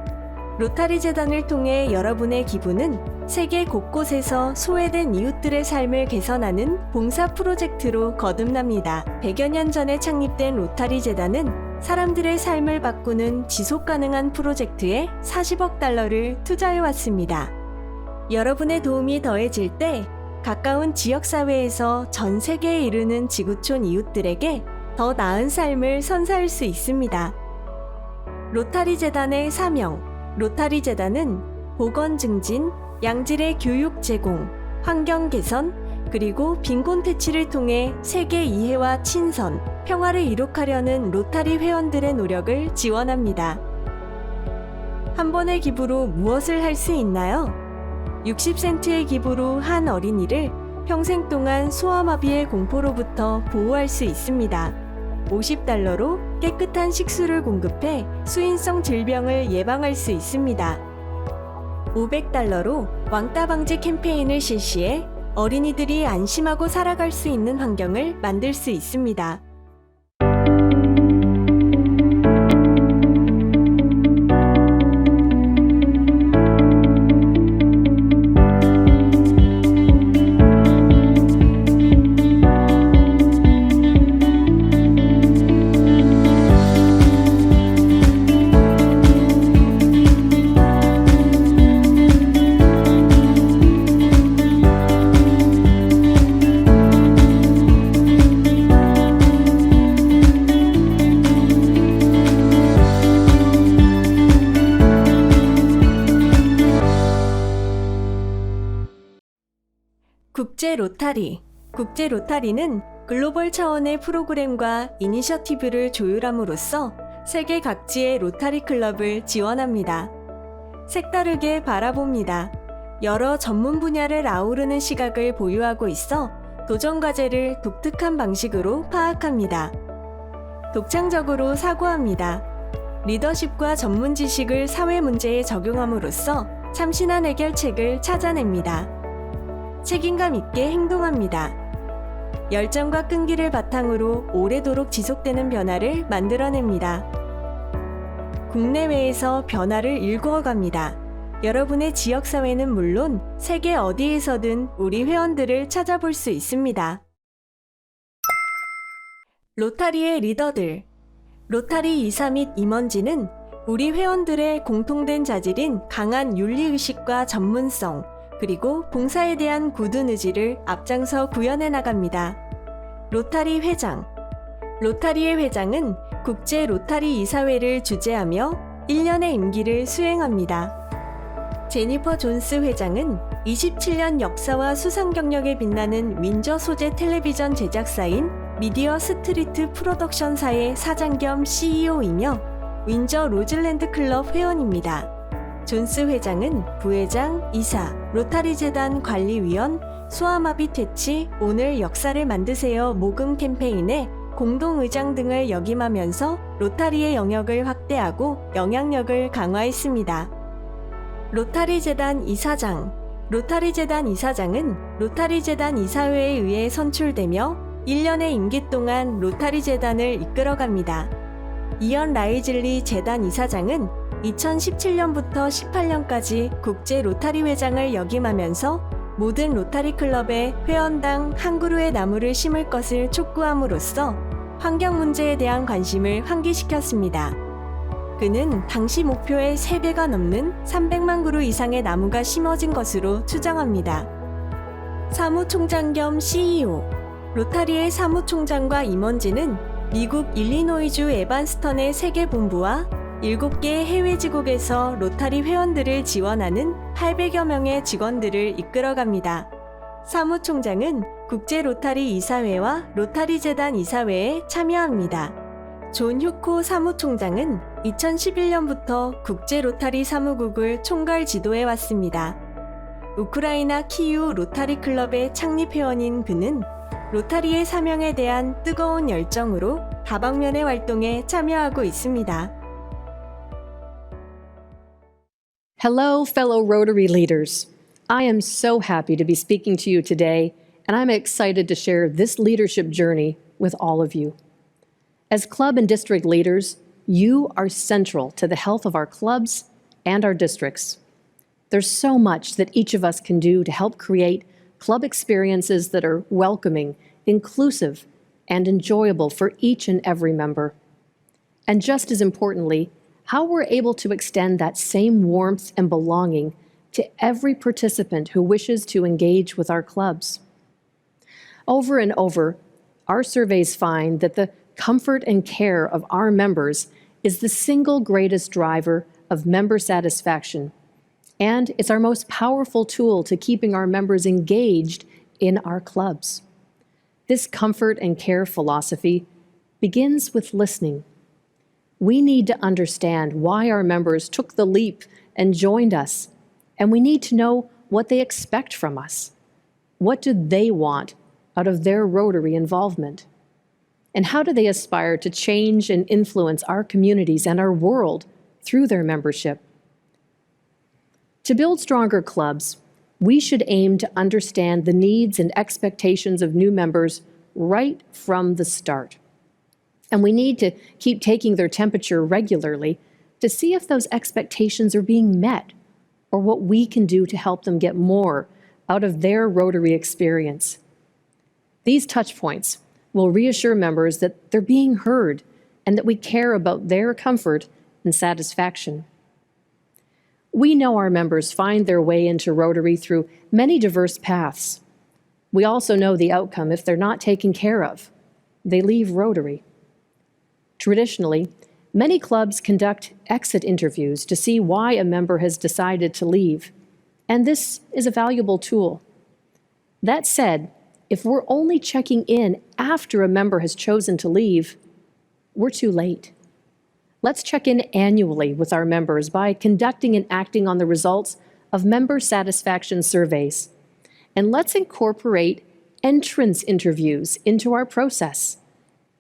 로타리 재단을 통해 여러분의 기부는 세계 곳곳에서 소외된 이웃들의 삶을 개선하는 봉사 프로젝트로 거듭납니다. 100여 년 전에 창립된 로타리 재단은 사람들의 삶을 바꾸는 지속 가능한 프로젝트에 $40억 투자해왔습니다. 여러분의 도움이 더해질 때 가까운 지역사회에서 전 세계에 이르는 지구촌 이웃들에게 더 나은 삶을 선사할 수 있습니다. 로타리 재단의 사명. 로타리 재단은 보건 증진, 양질의 교육 제공, 환경 개선, 그리고 빈곤 퇴치를 통해 세계 이해와 친선, 평화를 이룩하려는 로타리 회원들의 노력을 지원합니다. 한 번의 기부로 무엇을 할 수 있나요? 60센트의 기부로 한 어린이를 평생 동안 소아마비의 공포로부터 보호할 수 있습니다. $50로 깨끗한 식수를 공급해 수인성 질병을 예방할 수 있습니다. $500로 왕따 방지 캠페인을 실시해 어린이들이 안심하고 살아갈 수 있는 환경을 만들 수 있습니다. 국제 로타리. 국제 로타리는 글로벌 차원의 프로그램과 이니셔티브를 조율함으로써 세계 각지의 로타리 클럽을 지원합니다. 색다르게 바라봅니다. 여러 전문 분야를 아우르는 시각을 보유하고 있어 도전 과제를 독특한 방식으로 파악합니다. 독창적으로 사고합니다. 리더십과 전문 지식을 사회 문제에 적용함으로써 참신한 해결책을 찾아냅니다. 책임감 있게 행동합니다. 열정과 끈기를 바탕으로 오래도록 지속되는 변화를 만들어냅니다. 국내외에서 변화를 일구어갑니다. 여러분의 지역사회는 물론 세계 어디에서든 우리 회원들을 찾아볼 수 있습니다. 로타리의 리더들. 로타리 이사 및 임원진은 우리 회원들의 공통된 자질인 강한 윤리의식과 전문성, 그리고 봉사에 대한 굳은 의지를 앞장서 구현해 나갑니다. 로타리 회장. 로타리의 회장은 국제 로타리 이사회를 주재하며 1년의 임기를 수행합니다. 제니퍼 존스 회장은 27년 역사와 수상 경력에 빛나는 윈저 소재 텔레비전 제작사인 미디어 스트리트 프로덕션사의 사장 겸 CEO이며 윈저 로즐랜드 클럽 회원입니다. 존스 회장은 부회장, 이사, 로타리 재단 관리위원, 소아마비 퇴치, 오늘 역사를 만드세요 모금 캠페인에 공동의장 등을 역임하면서 로타리의 영역을 확대하고 영향력을 강화했습니다. 로타리 재단 이사장. 로타리 재단 이사장은 로타리 재단 이사회에 의해 선출되며 1년의 임기 동안 로타리 재단을 이끌어갑니다. 이언 라이즐리 재단 이사장은 2017년부터 18년까지 국제 로타리 회장을 역임하면서 모든 로타리 클럽에 회원당 한 그루의 나무를 심을 것을 촉구함으로써 환경 문제에 대한 관심을 환기시켰습니다. 그는 당시 목표의 3배가 넘는 300만 그루 이상의 나무가 심어진 것으로 추정합니다. 사무총장 겸 CEO. 로타리의 사무총장과 임원진은 미국 일리노이주 에반스턴의 세계본부와 7개의 해외 지국에서 로타리 회원들을 지원하는 800여 명의 직원들을 이끌어갑니다. 사무총장은 국제 로타리 이사회와 로타리 재단 이사회에 참여합니다. 존 휴코 사무총장은 2011년부터 국제 로타리 사무국을 총괄 지도해 왔습니다. 우크라이나 키우 로타리 클럽의 창립 회원인 그는 로타리의 사명에 대한 뜨거운 열정으로 다방면의 활동에 참여하고 있습니다. Hello, fellow Rotary leaders. I am so happy to be speaking to you today, and I'm excited to share this leadership journey with all of you. As club and district leaders, you are central to the health of our clubs and our districts. There's so much that each of us can do to help create club experiences that are welcoming, inclusive, and enjoyable for each and every member. And just as importantly, how we're able to extend that same warmth and belonging to every participant who wishes to engage with our clubs. Over and over, our surveys find that the comfort and care of our members is the single greatest driver of member satisfaction, and it's our most powerful tool to keeping our members engaged in our clubs. This comfort and care philosophy begins with listening. We need to understand why our members took the leap and joined us, and we need to know what they expect from us. What do they want out of their Rotary involvement? And how do they aspire to change and influence our communities and our world through their membership? To build stronger clubs, we should aim to understand the needs and expectations of new members right from the start. And we need to keep taking their temperature regularly to see if those expectations are being met or what we can do to help them get more out of their Rotary experience. These touch points will reassure members that they're being heard and that we care about their comfort and satisfaction. We know our members find their way into Rotary through many diverse paths. We also know the outcome if they're not taken care of. They leave Rotary. Traditionally, many clubs conduct exit interviews to see why a member has decided to leave, and this is a valuable tool. That said, if we're only checking in after a member has chosen to leave, we're too late. Let's check in annually with our members by conducting and acting on the results of member satisfaction surveys. And let's incorporate entrance interviews into our process,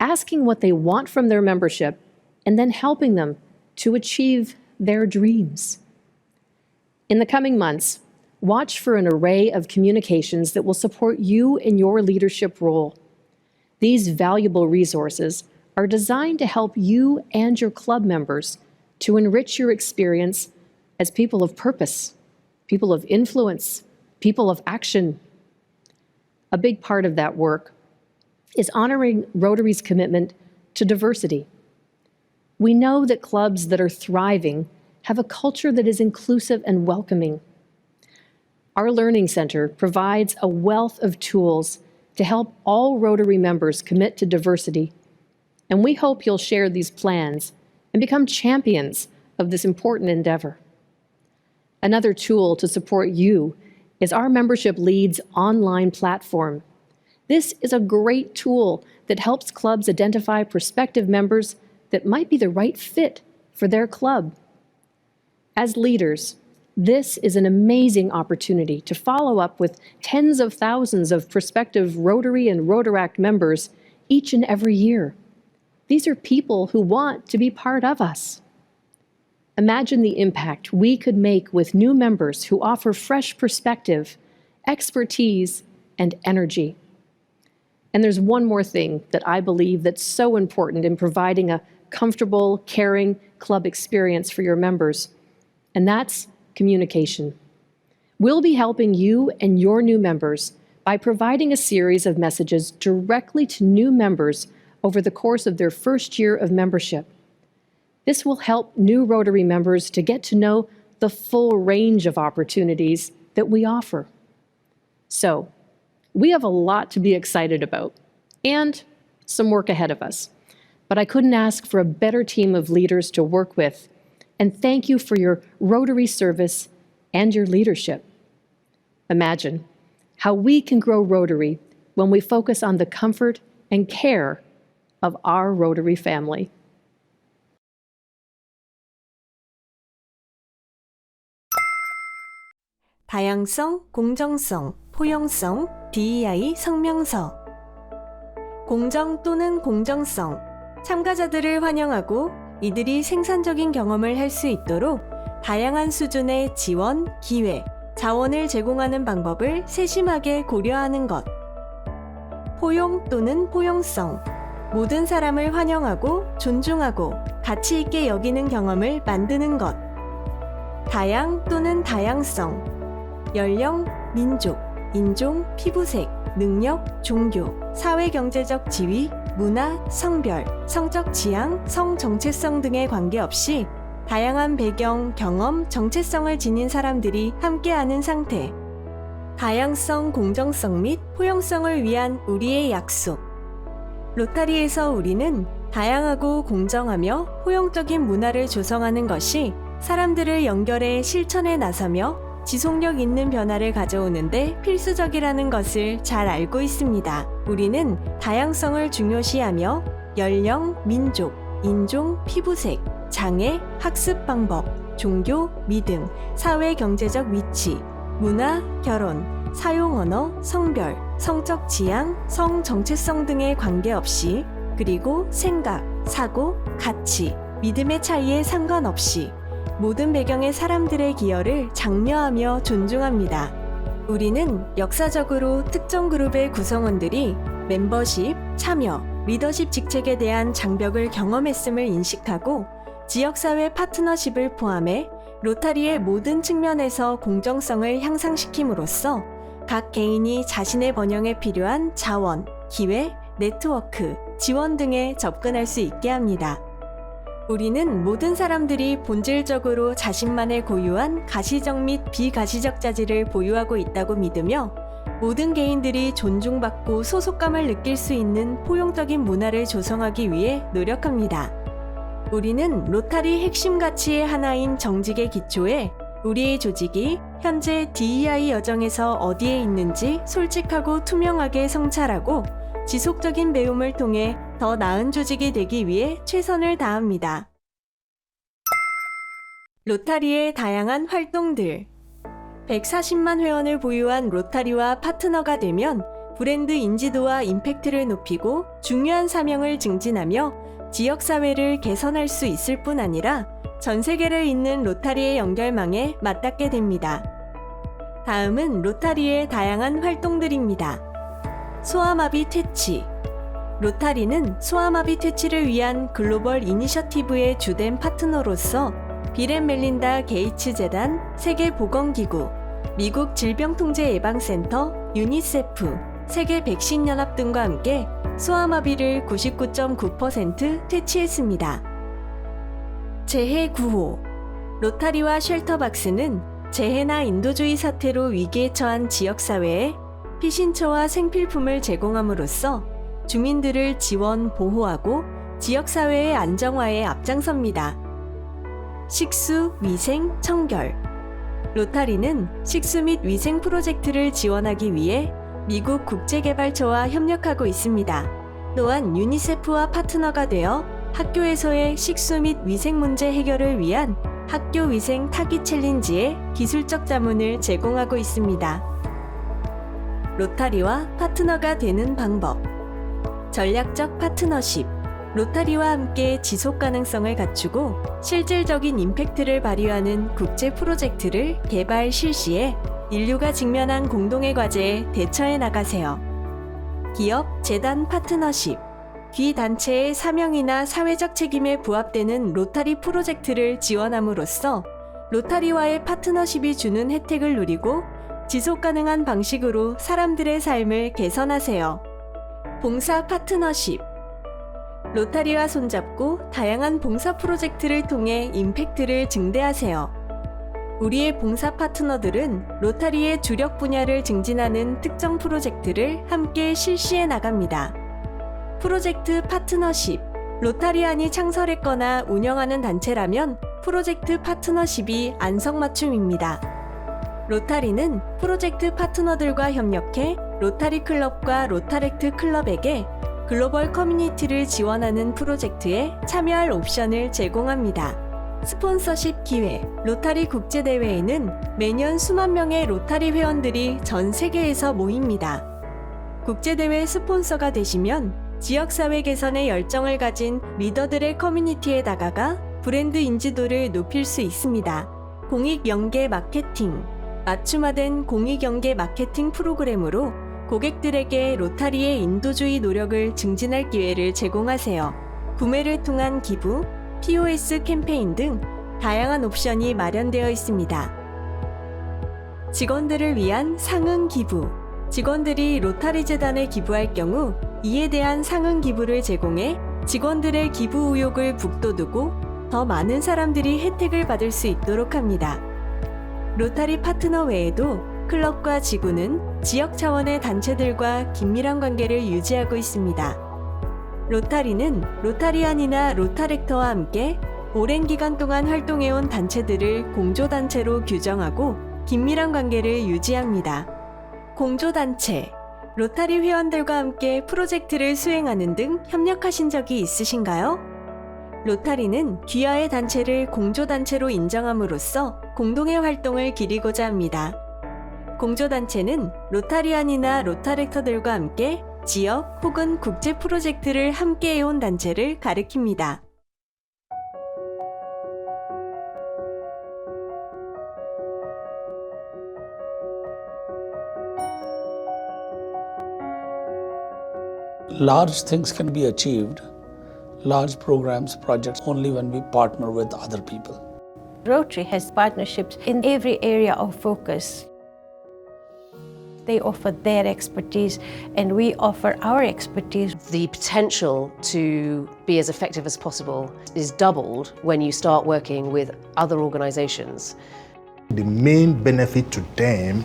asking what they want from their membership and then helping them to achieve their dreams. In the coming months, watch for an array of communications that will support you in your leadership role. These valuable resources are designed to help you and your club members to enrich your experience as people of purpose, people of influence, people of action. A big part of that work is honoring Rotary's commitment to diversity. We know that clubs that are thriving have a culture that is inclusive and welcoming. Our Learning Center provides a wealth of tools to help all Rotary members commit to diversity, and we hope you'll share these plans and become champions of this important endeavor. Another tool to support you is our Membership Leads online platform. This is a great tool that helps clubs identify prospective members that might be the right fit for their club. As leaders, this is an amazing opportunity to follow up with tens of thousands of prospective Rotary and Rotaract members each and every year. These are people who want to be part of us. Imagine the impact we could make with new members who offer fresh perspective, expertise, and energy. And there's one more thing that I believe that's so important in providing a comfortable, caring club experience for your members, and that's communication. We'll be helping you and your new members by providing a series of messages directly to new members over the course of their first year of membership. This will help new Rotary members to get to know the full range of opportunities that we offer. So, we have a lot to be excited about and some work ahead of us. But I couldn't ask for a better team of leaders to work with. And thank you for your Rotary service and your leadership. Imagine how we can grow Rotary when we focus on the comfort and care of our Rotary family. 다양성, 공정성, 포용성, DEI 성명서. 공정 또는 공정성. 참가자들을 환영하고 이들이 생산적인 경험을 할 수 있도록 다양한 수준의 지원, 기회, 자원을 제공하는 방법을 세심하게 고려하는 것. 포용 또는 포용성. 모든 사람을 환영하고 존중하고 가치 있게 여기는 경험을 만드는 것. 다양 또는 다양성. 연령, 민족, 인종, 피부색, 능력, 종교, 사회경제적 지위, 문화, 성별, 성적 지향, 성 정체성 등에 관계없이 다양한 배경, 경험, 정체성을 지닌 사람들이 함께하는 상태. 다양성, 공정성 및 포용성을 위한 우리의 약속. 로타리에서 우리는 다양하고 공정하며 포용적인 문화를 조성하는 것이 사람들을 연결해 실천에 나서며 지속력 있는 변화를 가져오는데 필수적이라는 것을 잘 알고 있습니다. 우리는 다양성을 중요시하며 연령, 민족, 인종, 피부색, 장애, 학습 방법, 종교, 믿음, 사회 경제적 위치, 문화, 결혼, 사용 언어, 성별, 성적 지향, 성 정체성 등에 관계없이 그리고 생각, 사고, 가치, 믿음의 차이에 상관없이 모든 배경의 사람들의 기여를 장려하며 존중합니다. 우리는 역사적으로 특정 그룹의 구성원들이 멤버십, 참여, 리더십 직책에 대한 장벽을 경험했음을 인식하고 지역사회 파트너십을 포함해 로타리의 모든 측면에서 공정성을 향상시킴으로써 각 개인이 자신의 번영에 필요한 자원, 기회, 네트워크, 지원 등에 접근할 수 있게 합니다. 우리는 모든 사람들이 본질적으로 자신만의 고유한 가시적 및 비가시적 자질을 보유하고 있다고 믿으며 모든 개인들이 존중받고 소속감을 느낄 수 있는 포용적인 문화를 조성하기 위해 노력합니다. 우리는 로타리 핵심 가치의 하나인 정직의 기초에 우리의 조직이 현재 DEI 여정에서 어디에 있는지 솔직하고 투명하게 성찰하고 지속적인 배움을 통해 더 나은 조직이 되기 위해 최선을 다합니다. 로타리의 다양한 활동들. 140만 회원을 보유한 로타리와 파트너가 되면 브랜드 인지도와 임팩트를 높이고 중요한 사명을 증진하며 지역사회를 개선할 수 있을 뿐 아니라 전 세계를 잇는 로타리의 연결망에 맞닿게 됩니다. 다음은 로타리의 다양한 활동들입니다. 소아마비 퇴치. 로타리는 소아마비 퇴치를 위한 글로벌 이니셔티브의 주된 파트너로서 빌 앤 멜린다 게이츠 재단, 세계보건기구, 미국 질병통제예방센터, 유니세프, 세계 백신연합 등과 함께 소아마비를 99.9% 퇴치했습니다. 재해 구호. 로타리와 쉘터박스는 재해나 인도주의 사태로 위기에 처한 지역사회에 피신처와 생필품을 제공함으로써 주민들을 지원, 보호하고 지역사회의 안정화에 앞장섭니다. 식수, 위생, 청결. 로타리는 식수 및 위생 프로젝트를 지원하기 위해 미국 국제개발처와 협력하고 있습니다. 또한 유니세프와 파트너가 되어 학교에서의 식수 및 위생 문제 해결을 위한 학교 위생 타기 챌린지에 기술적 자문을 제공하고 있습니다. 로타리와 파트너가 되는 방법. 전략적 파트너십. 로타리와 함께 지속 가능성을 갖추고 실질적인 임팩트를 발휘하는 국제 프로젝트를 개발 실시해 인류가 직면한 공동의 과제에 대처해 나가세요. 기업, 재단 파트너십. 귀단체의 사명이나 사회적 책임에 부합되는 로타리 프로젝트를 지원함으로써 로타리와의 파트너십이 주는 혜택을 누리고 지속 가능한 방식으로 사람들의 삶을 개선하세요. 봉사 파트너십. 로타리와 손잡고 다양한 봉사 프로젝트를 통해 임팩트를 증대하세요. 우리의 봉사 파트너들은 로타리의 주력 분야를 증진하는 특정 프로젝트를 함께 실시해 나갑니다. 프로젝트 파트너십. 로타리안이 창설했거나 운영하는 단체라면 프로젝트 파트너십이 안성맞춤입니다. 로타리는 프로젝트 파트너들과 협력해 로타리 클럽과 로타렉트 클럽에게 글로벌 커뮤니티를 지원하는 프로젝트에 참여할 옵션을 제공합니다. 스폰서십 기회. 로타리 국제대회에는 매년 수만 명의 로타리 회원들이 전 세계에서 모입니다. 국제대회 스폰서가 되시면 지역사회 개선에 열정을 가진 리더들의 커뮤니티에 다가가 브랜드 인지도를 높일 수 있습니다. 공익연계 마케팅. 맞춤화된 공익연계 마케팅 프로그램으로 고객들에게 로타리의 인도주의 노력을 증진할 기회를 제공하세요. 구매를 통한 기부, POS 캠페인 등 다양한 옵션이 마련되어 있습니다. 직원들을 위한 상응 기부. 직원들이 로타리 재단에 기부할 경우 이에 대한 상응 기부를 제공해 직원들의 기부 의욕을 북돋우고 더 많은 사람들이 혜택을 받을 수 있도록 합니다. 로타리 파트너 외에도 클럽과 지구는 지역 차원의 단체들과 긴밀한 관계를 유지하고 있습니다. 로타리는 로타리안이나 로타렉터와 함께 오랜 기간 동안 활동해온 단체들을 공조단체로 규정하고 긴밀한 관계를 유지합니다. 공조단체. 로타리 회원들과 함께 프로젝트를 수행하는 등 협력하신 적이 있으신가요? 로타리는 귀하의 단체를 공조단체로 인정함으로써 공동의 활동을 기리고자 합니다. 공조단체는 로타리안이나 로타렉터들과 함께 지역 혹은 국제 프로젝트를 함께 해온 단체를 가리킵니다. Large things can be achieved, large programs, projects, only when we partner with other people. Rotary has partnerships in every area of focus. They offer their expertise and we offer our expertise. The potential to be as effective as possible is doubled when you start working with other organisations. The main benefit to them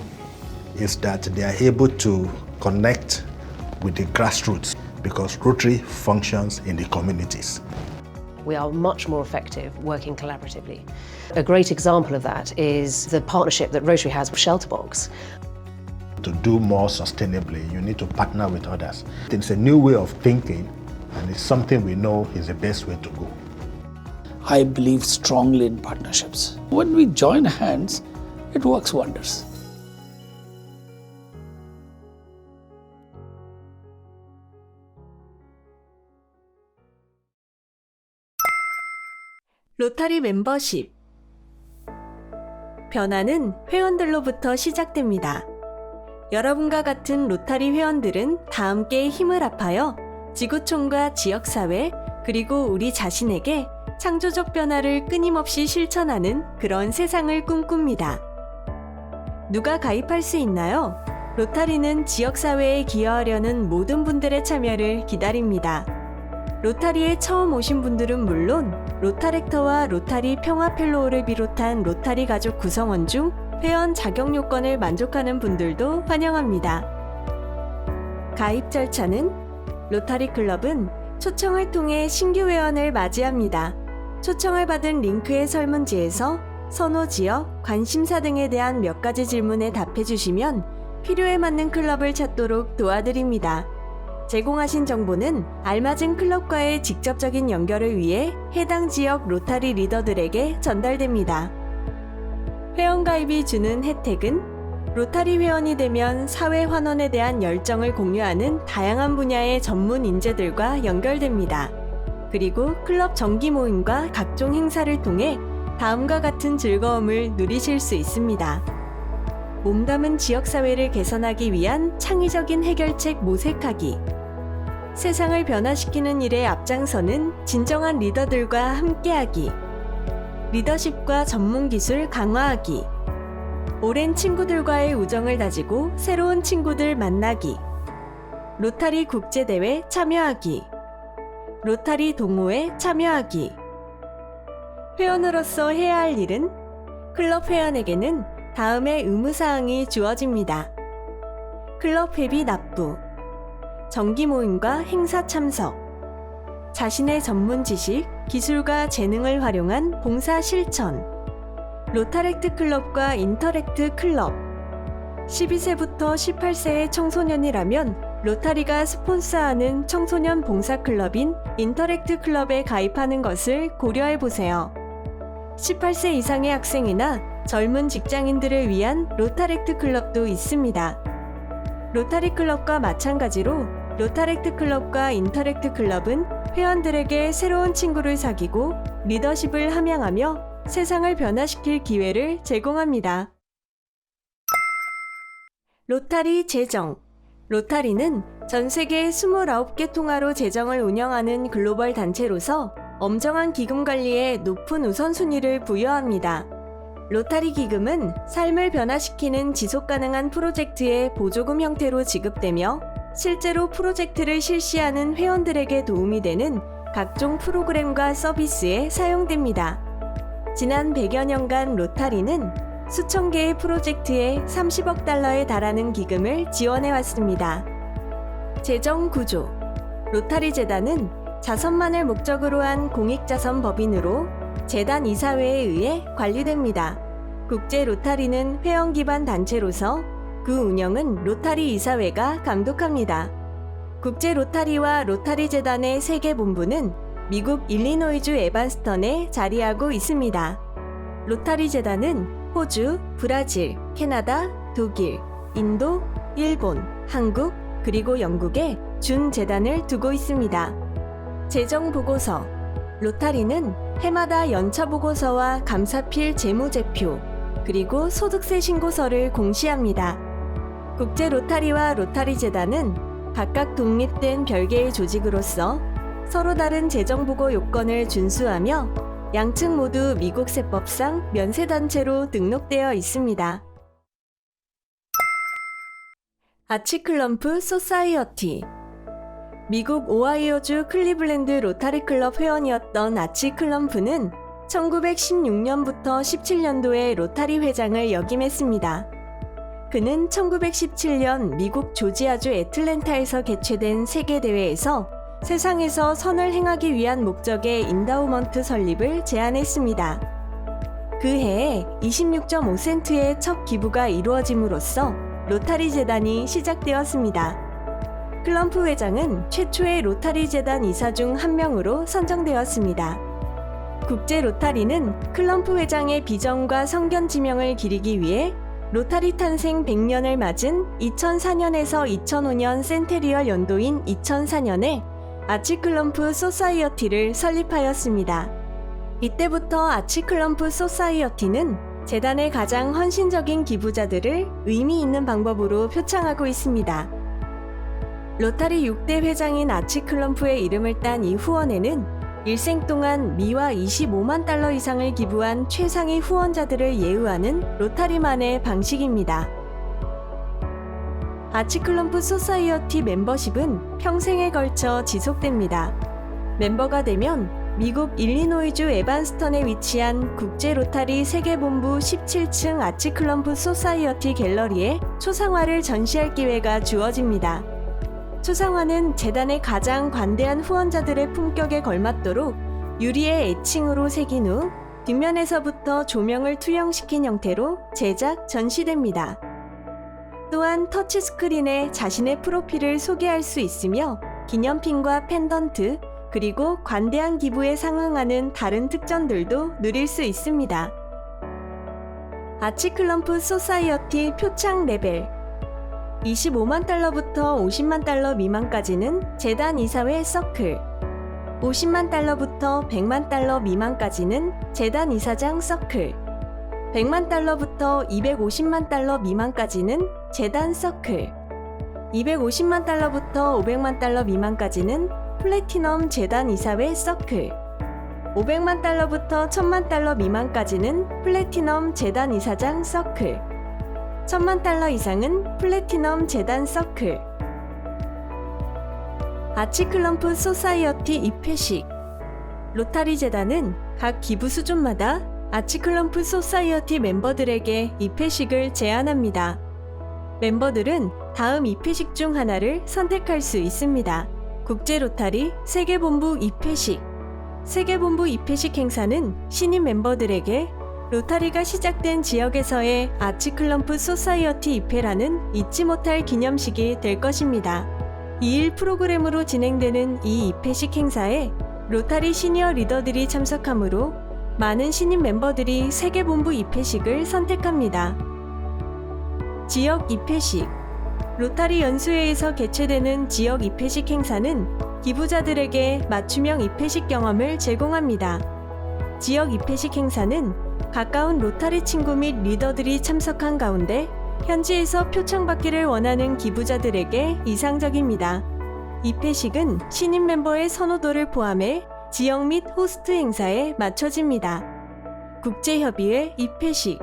is that they are able to connect with the grassroots because Rotary functions in the communities. We are much more effective working collaboratively. A great example of that is the partnership that Rotary has with Shelterbox. To do more sustainably, you need to partner with others. It's a new way of thinking and it's something we know is the best way to go. I believe strongly in partnerships. When we join hands, it works wonders. 로타리 멤버십. 변화는 회원들로부터 시작됩니다. 여러분과 같은 로타리 회원들은 다 함께 힘을 합하여 지구촌과 지역사회 그리고 우리 자신에게 창조적 변화를 끊임없이 실천하는 그런 세상을 꿈꿉니다. 누가 가입할 수 있나요? 로타리는 지역사회에 기여하려는 모든 분들의 참여를 기다립니다. 로타리에 처음 오신 분들은 물론 로타렉터와 로타리 평화펠로우를 비롯한 로타리 가족 구성원 중 회원 자격 요건을 만족하는 분들도 환영합니다. 가입 절차는 로타리 클럽은 초청을 통해 신규 회원을 맞이합니다. 초청을 받은 링크의 설문지에서 선호 지역, 관심사 등에 대한 몇 가지 질문에 답해 주시면 필요에 맞는 클럽을 찾도록 도와드립니다. 제공하신 정보는 알맞은 클럽과의 직접적인 연결을 위해 해당 지역 로타리 리더들에게 전달됩니다. 회원가입이 주는 혜택은 로타리 회원이 되면 사회 환원에 대한 열정을 공유하는 다양한 분야의 전문 인재들과 연결됩니다. 그리고 클럽 정기 모임과 각종 행사를 통해 다음과 같은 즐거움을 누리실 수 있습니다. 몸담은 지역사회를 개선하기 위한 창의적인 해결책 모색하기. 세상을 변화시키는 일에 앞장서는 진정한 리더들과 함께하기. 리더십과 전문 기술 강화하기. 오랜 친구들과의 우정을 다지고 새로운 친구들 만나기. 로타리 국제대회 참여하기. 로타리 동호회 참여하기. 회원으로서 해야 할 일은 클럽 회원에게는 다음의 의무사항이 주어집니다. 클럽 회비 납부, 정기 모임과 행사 참석, 자신의 전문 지식, 기술과 재능을 활용한 봉사 실천, 로타렉트 클럽과 인터렉트 클럽, 12세부터 18세의 청소년이라면 로타리가 스폰서하는 청소년 봉사 클럽인 인터렉트 클럽에 가입하는 것을 고려해보세요. 18세 이상의 학생이나 젊은 직장인들을 위한 로타렉트 클럽도 있습니다. 로타리 클럽과 마찬가지로 로타렉트 클럽과 인터렉트 클럽은 회원들에게 새로운 친구를 사귀고 리더십을 함양하며 세상을 변화시킬 기회를 제공합니다. 로타리 재정. 로타리는 전 세계 29개 통화로 재정을 운영하는 글로벌 단체로서 엄정한 기금 관리에 높은 우선순위를 부여합니다. 로타리 기금은 삶을 변화시키는 지속가능한 프로젝트의 보조금 형태로 지급되며 실제로 프로젝트를 실시하는 회원들에게 도움이 되는 각종 프로그램과 서비스에 사용됩니다. 지난 100여 년간 로타리는 수천 개의 프로젝트에 30억 달러에 달하는 기금을 지원해왔습니다. 재정 구조. 로타리 재단은 자선만을 목적으로 한 공익자선 법인으로 재단 이사회에 의해 관리됩니다. 국제 로타리는 회원 기반 단체로서 그 운영은 로타리 이사회가 감독합니다. 국제 로타리와 로타리 재단의 세계 본부는 미국 일리노이주 에반스턴에 자리하고 있습니다. 로타리 재단은 호주, 브라질, 캐나다, 독일, 인도, 일본, 한국, 그리고 영국에 준 재단을 두고 있습니다. 재정 보고서. 로타리는 해마다 연차 보고서와 감사필 재무제표, 그리고 소득세 신고서를 공시합니다. 국제 로타리와 로타리 재단은 각각 독립된 별개의 조직으로서 서로 다른 재정 보고 요건을 준수하며 양측 모두 미국 세법상 면세단체로 등록되어 있습니다. 아치클럼프 소사이어티. 미국 오하이오주 클리블랜드 로타리 클럽 회원이었던 아치 클럼프는 1916년부터 17년도에 로타리 회장을 역임했습니다. 그는 1917년 미국 조지아주 애틀랜타에서 개최된 세계대회에서 세상에서 선을 행하기 위한 목적의 인다우먼트 설립을 제안했습니다. 그 해에 26.5센트의 첫 기부가 이루어짐으로써 로타리 재단이 시작되었습니다. 클럼프 회장은 최초의 로타리 재단 이사 중 한 명으로 선정되었습니다. 국제 로타리는 클럼프 회장의 비전과 성견 지명을 기리기 위해 로타리 탄생 100년을 맞은 2004년에서 2005년 센테리얼 연도인 2004년에 아치클럼프 소사이어티를 설립하였습니다. 이때부터 아치클럼프 소사이어티는 재단의 가장 헌신적인 기부자들을 의미 있는 방법으로 표창하고 있습니다. 로타리 6대 회장인 아치클럼프의 이름을 딴 이 후원회는 일생 동안 미화 25만 달러 이상을 기부한 최상위 후원자들을 예우하는 로타리만의 방식입니다. 아치클럼프 소사이어티 멤버십은 평생에 걸쳐 지속됩니다. 멤버가 되면 미국 일리노이주 에반스턴에 위치한 국제 로타리 세계본부 17층 아치클럼프 소사이어티 갤러리에 초상화를 전시할 기회가 주어집니다. 초상화는 재단의 가장 관대한 후원자들의 품격에 걸맞도록 유리에 애칭으로 새긴 후 뒷면에서부터 조명을 투영시킨 형태로 제작, 전시됩니다. 또한 터치스크린에 자신의 프로필을 소개할 수 있으며 기념핀과 펜던트, 그리고 관대한 기부에 상응하는 다른 특전들도 누릴 수 있습니다. 아치클럼프 소사이어티 표창 레벨 25만 달러부터 50만 달러 미만까지는 재단 이사회 서클, 50만 달러부터 100만 달러 미만까지는 재단 이사장 서클, 100만 달러부터 250만 달러 미만까지는 재단 서클, 250만 달러부터 500만 달러 미만까지는 플래티넘 재단 이사회 서클, 500만 달러부터 1000만 달러 미만까지는 플래티넘 재단 이사장 서클, 1000만 달러 이상은 플래티넘 재단 서클. 아치클럼프 소사이어티 입회식. 로타리 재단은 각 기부 수준마다 아치클럼프 소사이어티 멤버들에게 입회식을 제안합니다. 멤버들은 다음 입회식 중 하나를 선택할 수 있습니다. 국제 로타리 세계본부 입회식. 세계본부 입회식 행사는 신입 멤버들에게 로타리가 시작된 지역에서의 아치클럼프 소사이어티 입회라는 잊지 못할 기념식이 될 것입니다. 2일 프로그램으로 진행되는 이 입회식 행사에 로타리 시니어 리더들이 참석하므로 많은 신입 멤버들이 세계본부 입회식을 선택합니다. 지역 입회식. 로타리 연수회에서 개최되는 지역 입회식 행사는 기부자들에게 맞춤형 입회식 경험을 제공합니다. 지역 입회식 행사는 가까운 로타리 친구 및 리더들이 참석한 가운데 현지에서 표창받기를 원하는 기부자들에게 이상적입니다. 입회식은 신입 멤버의 선호도를 포함해 지역 및 호스트 행사에 맞춰집니다. 국제협의회 입회식.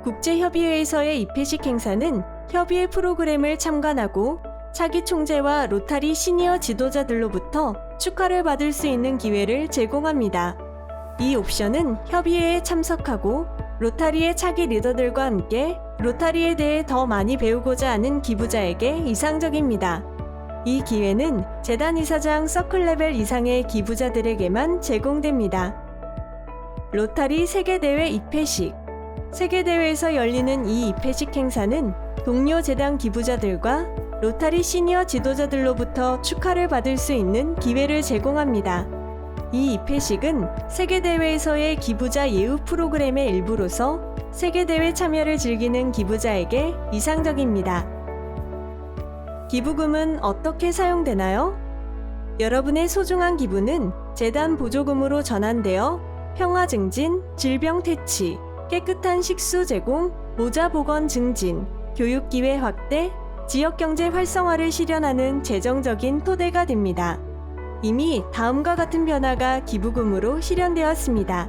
국제협의회에서의 입회식 행사는 협의회 프로그램을 참관하고 차기 총재와 로타리 시니어 지도자들로부터 축하를 받을 수 있는 기회를 제공합니다. 이 옵션은 협의회에 참석하고 로타리의 차기 리더들과 함께 로타리에 대해 더 많이 배우고자 하는 기부자에게 이상적입니다. 이 기회는 재단 이사장 서클 레벨 이상의 기부자들에게만 제공됩니다. 로타리 세계대회 입회식. 세계대회에서 열리는 이 입회식 행사는 동료 재단 기부자들과 로타리 시니어 지도자들로부터 축하를 받을 수 있는 기회를 제공합니다. 이 입회식은 세계대회에서의 기부자 예우 프로그램의 일부로서 세계대회 참여를 즐기는 기부자에게 이상적입니다. 기부금은 어떻게 사용되나요? 여러분의 소중한 기부는 재단 보조금으로 전환되어 평화 증진, 질병 퇴치, 깨끗한 식수 제공, 모자 보건 증진, 교육 기회 확대, 지역 경제 활성화를 실현하는 재정적인 토대가 됩니다. 이미 다음과 같은 변화가 기부금으로 실현되었습니다.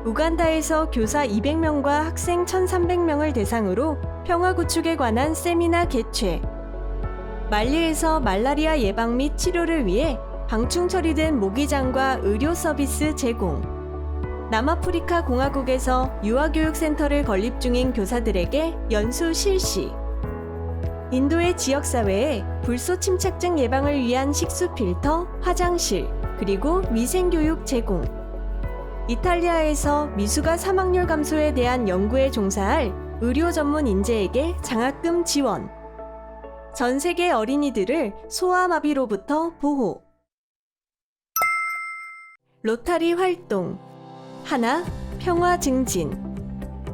우간다에서 교사 200명과 학생 1,300명을 대상으로 평화 구축에 관한 세미나 개최. 말리에서 말라리아 예방 및 치료를 위해 방충 처리된 모기장과 의료 서비스 제공. 남아프리카 공화국에서 유아교육센터를 건립 중인 교사들에게 연수 실시. 인도의 지역사회에 불소 침착증 예방을 위한 식수 필터, 화장실, 그리고 위생교육 제공. 이탈리아에서 미숙아 사망률 감소에 대한 연구에 종사할 의료 전문 인재에게 장학금 지원. 전 세계 어린이들을 소아마비로부터 보호. 로타리 활동. 하나, 평화 증진.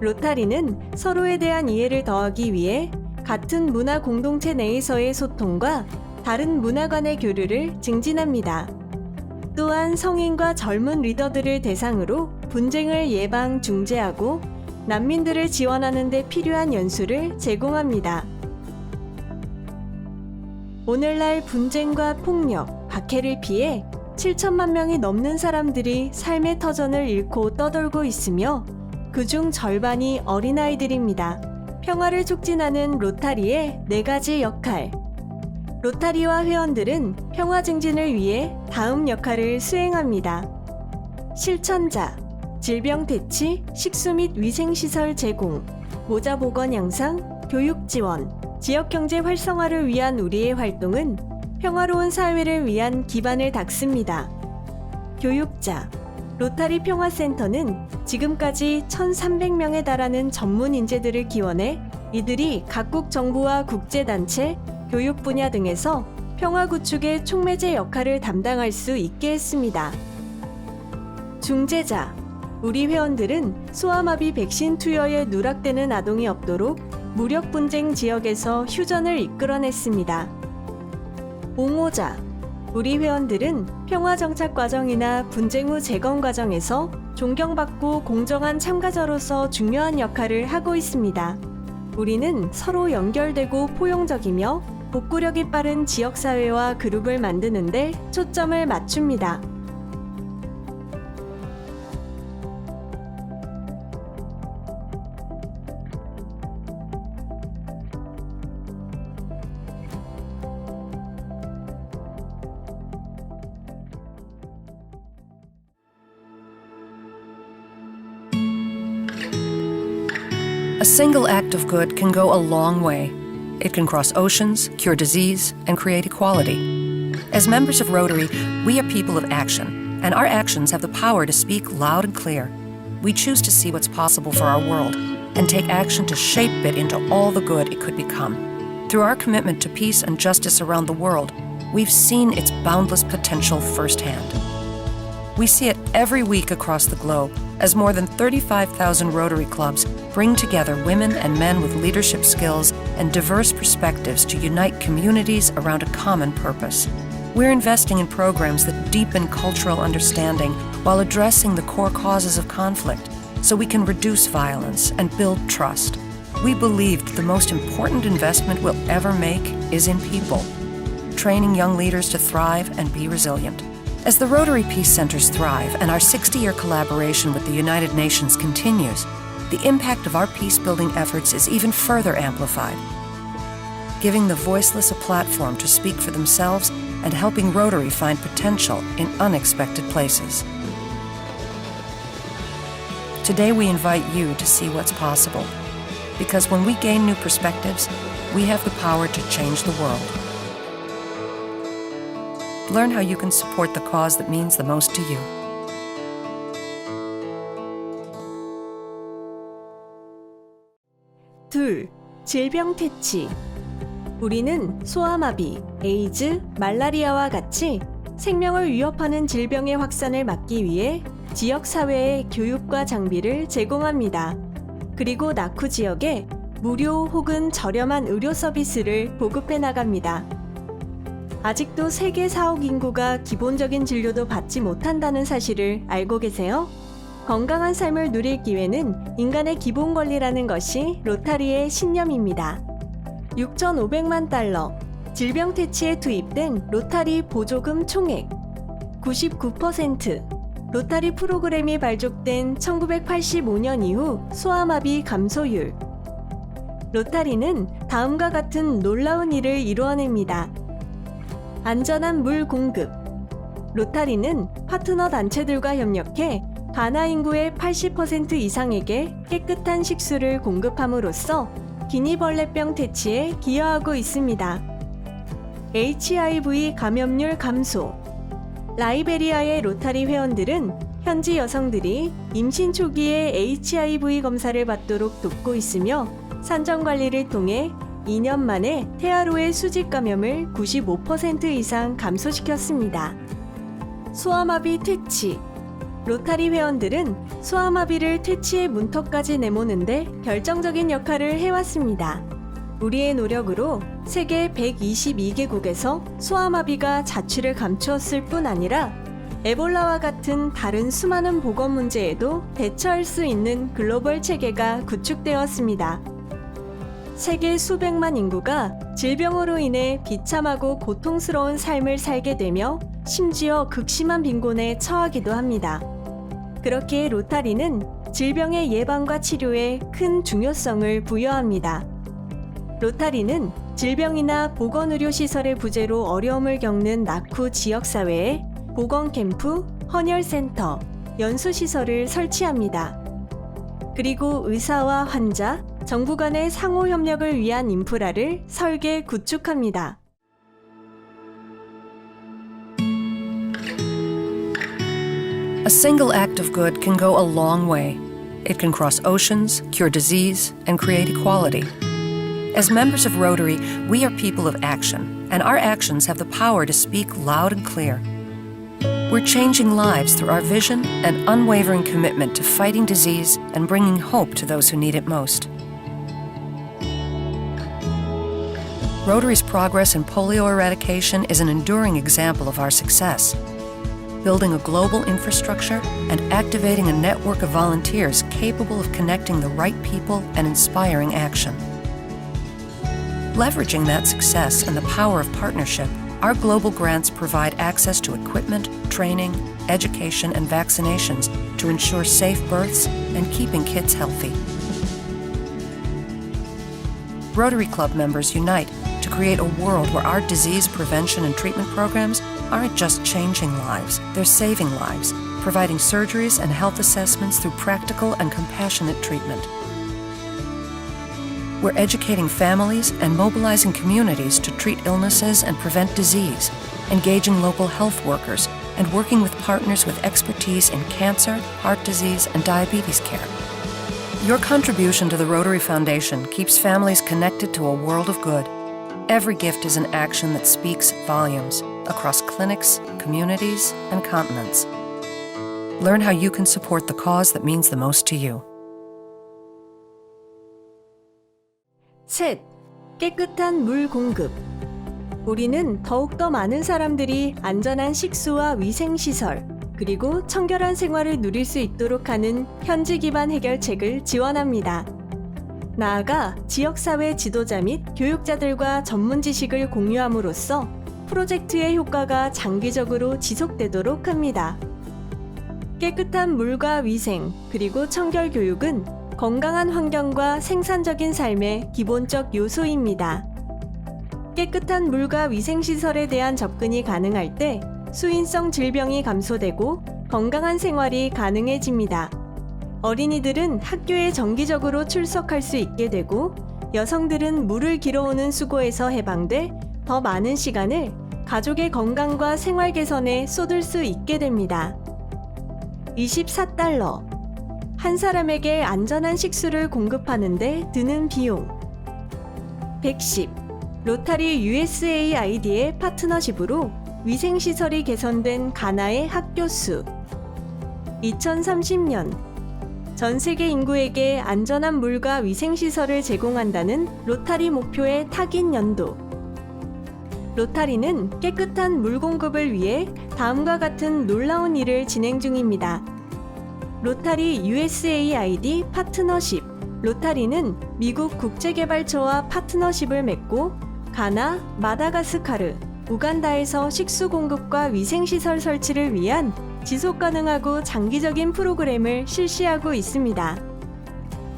로타리는 서로에 대한 이해를 더하기 위해 같은 문화 공동체 내에서의 소통과 다른 문화 간의 교류를 증진합니다. 또한 성인과 젊은 리더들을 대상으로 분쟁을 예방, 중재하고 난민들을 지원하는 데 필요한 연수를 제공합니다. 오늘날 분쟁과 폭력, 박해를 피해 7천만 명이 넘는 사람들이 삶의 터전을 잃고 떠돌고 있으며 그중 절반이 어린아이들입니다. 평화를 촉진하는 로타리의 4가지 역할. 로타리와 회원들은 평화 증진을 위해 다음 역할을 수행합니다. 실천자, 질병 퇴치, 식수 및 위생시설 제공, 모자 보건 양상, 교육 지원, 지역 경제 활성화를 위한 우리의 활동은 평화로운 사회를 위한 기반을 닦습니다. 교육자, 로타리 평화센터는 지금까지 1,300명에 달하는 전문 인재들을 기원해 이들이 각국 정부와 국제단체, 교육 분야 등에서 평화 구축의 촉매제 역할을 담당할 수 있게 했습니다. 중재자, 우리 회원들은 소아마비 백신 투여에 누락되는 아동이 없도록 무력 분쟁 지역에서 휴전을 이끌어냈습니다. 옹호자, 우리 회원들은 평화 정착 과정이나 분쟁 후 재건 과정에서 존경받고 공정한 참가자로서 중요한 역할을 하고 있습니다. 우리는 서로 연결되고 포용적이며 복구력이 빠른 지역사회와 그룹을 만드는 데 초점을 맞춥니다. A single act of good can go a long way. It can cross oceans, cure disease, and create equality. As members of Rotary, we are people of action, and our actions have the power to speak loud and clear. We choose to see what's possible for our world and take action to shape it into all the good it could become. Through our commitment to peace and justice around the world, we've seen its boundless potential firsthand. We see it every week across the globe as more than 35,000 Rotary clubs bring together women and men with leadership skills and diverse perspectives to unite communities around a common purpose. We're investing in programs that deepen cultural understanding while addressing the core causes of conflict so we can reduce violence and build trust. We believe that the most important investment we'll ever make is in people, training young leaders to thrive and be resilient. As the Rotary Peace Centers thrive and our 60-year collaboration with the United Nations continues, the impact of our peace-building efforts is even further amplified, giving the voiceless a platform to speak for themselves and helping Rotary find potential in unexpected places. Today we invite you to see what's possible, because when we gain new perspectives, we have the power to change the world. Learn how you can support the cause that means the most to you. 둘, 질병 퇴치. 우리는 소아마비, 에이즈, 말라리아와 같이 생명을 위협하는 질병의 확산을 막기 위해 지역 사회에 교육과 장비를 제공합니다. 그리고 낙후 지역에 무료 혹은 저렴한 의료 서비스를 보급해 나갑니다. 아직도 세계 4억 인구가 기본적인 진료도 받지 못한다는 사실을 알고 계세요? 건강한 삶을 누릴 기회는 인간의 기본 권리라는 것이 로타리의 신념입니다. 6,500만 달러, 질병 퇴치에 투입된 로타리 보조금 총액 99%, 로타리 프로그램이 발족된 1985년 이후 소아마비 감소율. 로타리는 다음과 같은 놀라운 일을 이루어냅니다. 안전한 물 공급. 로타리는 파트너 단체들과 협력해 가나 인구의 80% 이상에게 깨끗한 식수를 공급함으로써 기니벌레병 퇴치에 기여하고 있습니다. HIV 감염률 감소. 라이베리아의 로타리 회원들은 현지 여성들이 임신 초기에 HIV 검사를 받도록 돕고 있으며 산정 관리를 통해 2년 만에 태아로의 수직 감염을 95% 이상 감소시켰습니다. 소아마비 퇴치. 로타리 회원들은 소아마비를 퇴치의 문턱까지 내모는데 결정적인 역할을 해왔습니다. 우리의 노력으로 세계 122개국에서 소아마비가 자취를 감추었을 뿐 아니라 에볼라와 같은 다른 수많은 보건 문제에도 대처할 수 있는 글로벌 체계가 구축되었습니다. 세계 수백만 인구가 질병으로 인해 비참하고 고통스러운 삶을 살게 되며 심지어 극심한 빈곤에 처하기도 합니다. 그렇기에 로타리는 질병의 예방과 치료에 큰 중요성을 부여합니다. 로타리는 질병이나 보건의료시설의 부재로 어려움을 겪는 낙후 지역사회에 보건캠프, 헌혈센터, 연수시설을 설치합니다. 그리고 의사와 환자, 정부 간의 상호협력을 위한 인프라를 설계, 구축합니다. A single act of good can go a long way. It can cross oceans, cure disease, and create equality. As members of Rotary, we are people of action, and our actions have the power to speak loud and clear. We're changing lives through our vision and unwavering commitment to fighting disease and bringing hope to those who need it most. Rotary's progress in polio eradication is an enduring example of our success. Building a global infrastructure and activating a network of volunteers capable of connecting the right people and inspiring action. Leveraging that success and the power of partnership, our global grants provide access to equipment, training, education, and vaccinations to ensure safe births and keeping kids healthy. Rotary Club members unite to create a world where our disease prevention and treatment programs aren't just changing lives, they're saving lives, providing surgeries and health assessments through practical and compassionate treatment. We're educating families and mobilizing communities to treat illnesses and prevent disease, engaging local health workers, and working with partners with expertise in cancer, heart disease, and diabetes care. Your contribution to the Rotary Foundation keeps families connected to a world of good. Every gift is an action that speaks volumes across clinics, communities, and continents. Learn how you can support the cause that means the most to you. 셋, 깨끗한 물 공급. 우리는 더욱더 많은 사람들이 안전한 식수와 위생시설, 그리고 청결한 생활을 누릴 수 있도록 하는 현지 기반 해결책을 지원합니다. 나아가 지역사회 지도자 및 교육자들과 전문 지식을 공유함으로써 프로젝트의 효과가 장기적으로 지속되도록 합니다. 깨끗한 물과 위생, 그리고 청결 교육은 건강한 환경과 생산적인 삶의 기본적 요소입니다. 깨끗한 물과 위생시설에 대한 접근이 가능할 때 수인성 질병이 감소되고 건강한 생활이 가능해집니다. 어린이들은 학교에 정기적으로 출석할 수 있게 되고 여성들은 물을 길어오는 수고에서 해방돼 더 많은 시간을 가족의 건강과 생활 개선에 쏟을 수 있게 됩니다. 24달러. 한 사람에게 안전한 식수를 공급하는 데 드는 비용. 110. 로타리 USAID의 파트너십으로 위생시설이 개선된 가나의 학교 수. 2030년. 전 세계 인구에게 안전한 물과 위생시설을 제공한다는 로타리 목표의 타깃 연도. 로타리는 깨끗한 물 공급을 위해 다음과 같은 놀라운 일을 진행 중입니다. 로타리 USAID 파트너십. 로타리는 미국 국제개발처와 파트너십을 맺고 가나, 마다가스카르, 우간다에서 식수 공급과 위생시설 설치를 위한 지속가능하고 장기적인 프로그램을 실시하고 있습니다.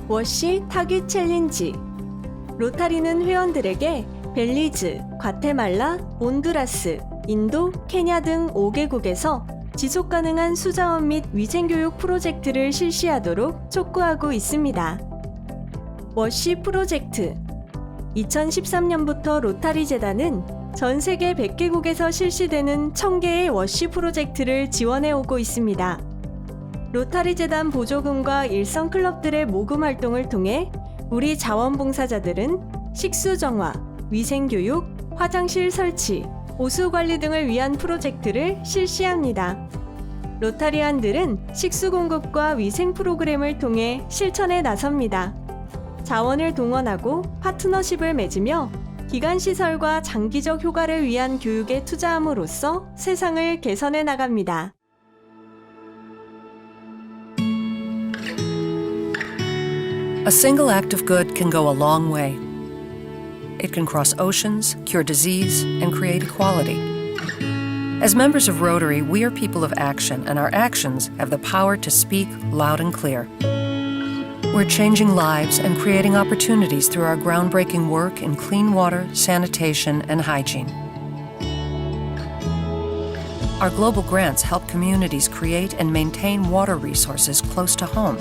워시 타깃 챌린지. 로타리는 회원들에게 벨리즈, 과테말라, 온두라스, 인도, 케냐 등 5개국에서 지속가능한 수자원 및 위생교육 프로젝트를 실시하도록 촉구하고 있습니다. 워시 프로젝트. 2013년부터 로타리 재단은 전 세계 100개국에서 실시되는 1000개의 워시 프로젝트를 지원해 오고 있습니다. 로타리 재단 보조금과 일선 클럽들의 모금 활동을 통해 우리 자원봉사자들은 식수 정화, 위생교육, 화장실 설치, 오수 관리 등을 위한 프로젝트를 실시합니다. 로타리안들은 식수 공급과 위생 프로그램을 통해 실천에 나섭니다. 자원을 동원하고 파트너십을 맺으며 기간시설과 장기적 효과를 위한 교육에 투자함으로써 세상을 개선해 나갑니다. A single act of good can go a long way. It can cross oceans, cure disease, and create equality. As members of Rotary, we are people of action, and our actions have the power to speak loud and clear. We're changing lives and creating opportunities through our groundbreaking work in clean water, sanitation, and hygiene. Our global grants help communities create and maintain water resources close to home,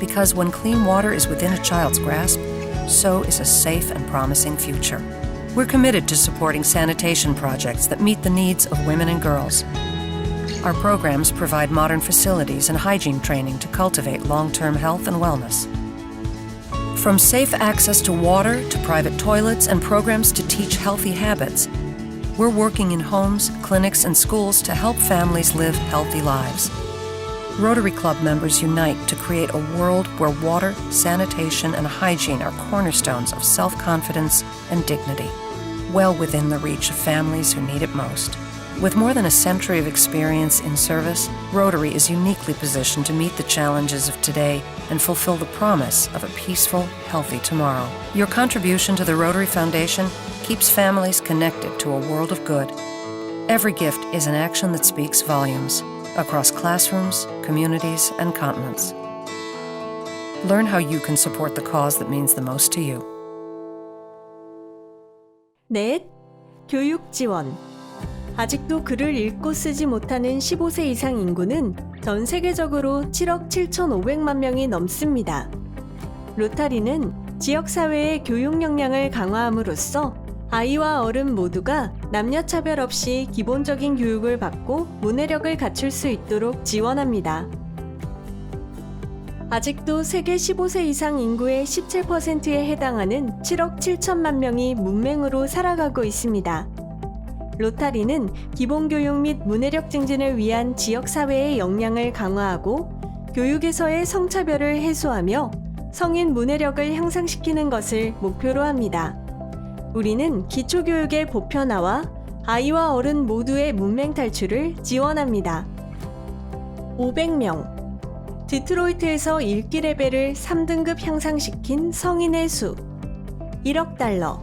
because when clean water is within a child's grasp, so is a safe and promising future. We're committed to supporting sanitation projects that meet the needs of women and girls. Our programs provide modern facilities and hygiene training to cultivate long-term health and wellness. From safe access to water to private toilets and programs to teach healthy habits, we're working in homes, clinics, and schools to help families live healthy lives. Rotary Club members unite to create a world where water, sanitation, and hygiene are cornerstones of self-confidence and dignity, well within the reach of families who need it most. With more than a century of experience in service, Rotary is uniquely positioned to meet the challenges of today and fulfill the promise of a peaceful, healthy tomorrow. Your contribution to the Rotary Foundation keeps families connected to a world of good. Every gift is an action that speaks volumes across classrooms, communities, and continents. Learn how you can support the cause that means the most to you. 넷. 교육 지원. 아직도 글을 읽고 쓰지 못하는 15세 이상 인구는 전 세계적으로 7억 7,500만 명이 넘습니다. 로타리는 지역사회의 교육 역량을 강화함으로써 아이와 어른 모두가 남녀 차별 없이 기본적인 교육을 받고 문해력을 갖출 수 있도록 지원합니다. 아직도 세계 15세 이상 인구의 17%에 해당하는 7억 7천만 명이 문맹으로 살아가고 있습니다. 로타리는 기본교육 및 문해력 증진을 위한 지역사회의 역량을 강화하고 교육에서의 성차별을 해소하며 성인 문해력을 향상시키는 것을 목표로 합니다. 우리는 기초교육의 보편화와 아이와 어른 모두의 문맹 탈출을 지원합니다. 500명. 디트로이트에서 읽기 레벨을 3등급 향상시킨 성인의 수. 1억 달러.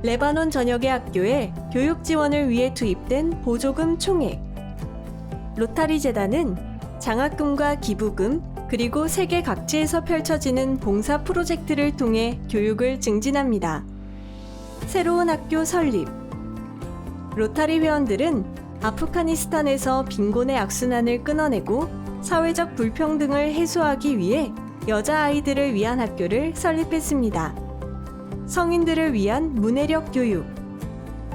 레바논 전역의 학교에 교육 지원을 위해 투입된 보조금 총액. 로타리 재단은 장학금과 기부금, 그리고 세계 각지에서 펼쳐지는 봉사 프로젝트를 통해 교육을 증진합니다. 새로운 학교 설립. 로타리 회원들은 아프가니스탄에서 빈곤의 악순환을 끊어내고 사회적 불평등을 해소하기 위해 여자아이들을 위한 학교를 설립했습니다. 성인들을 위한 문해력 교육.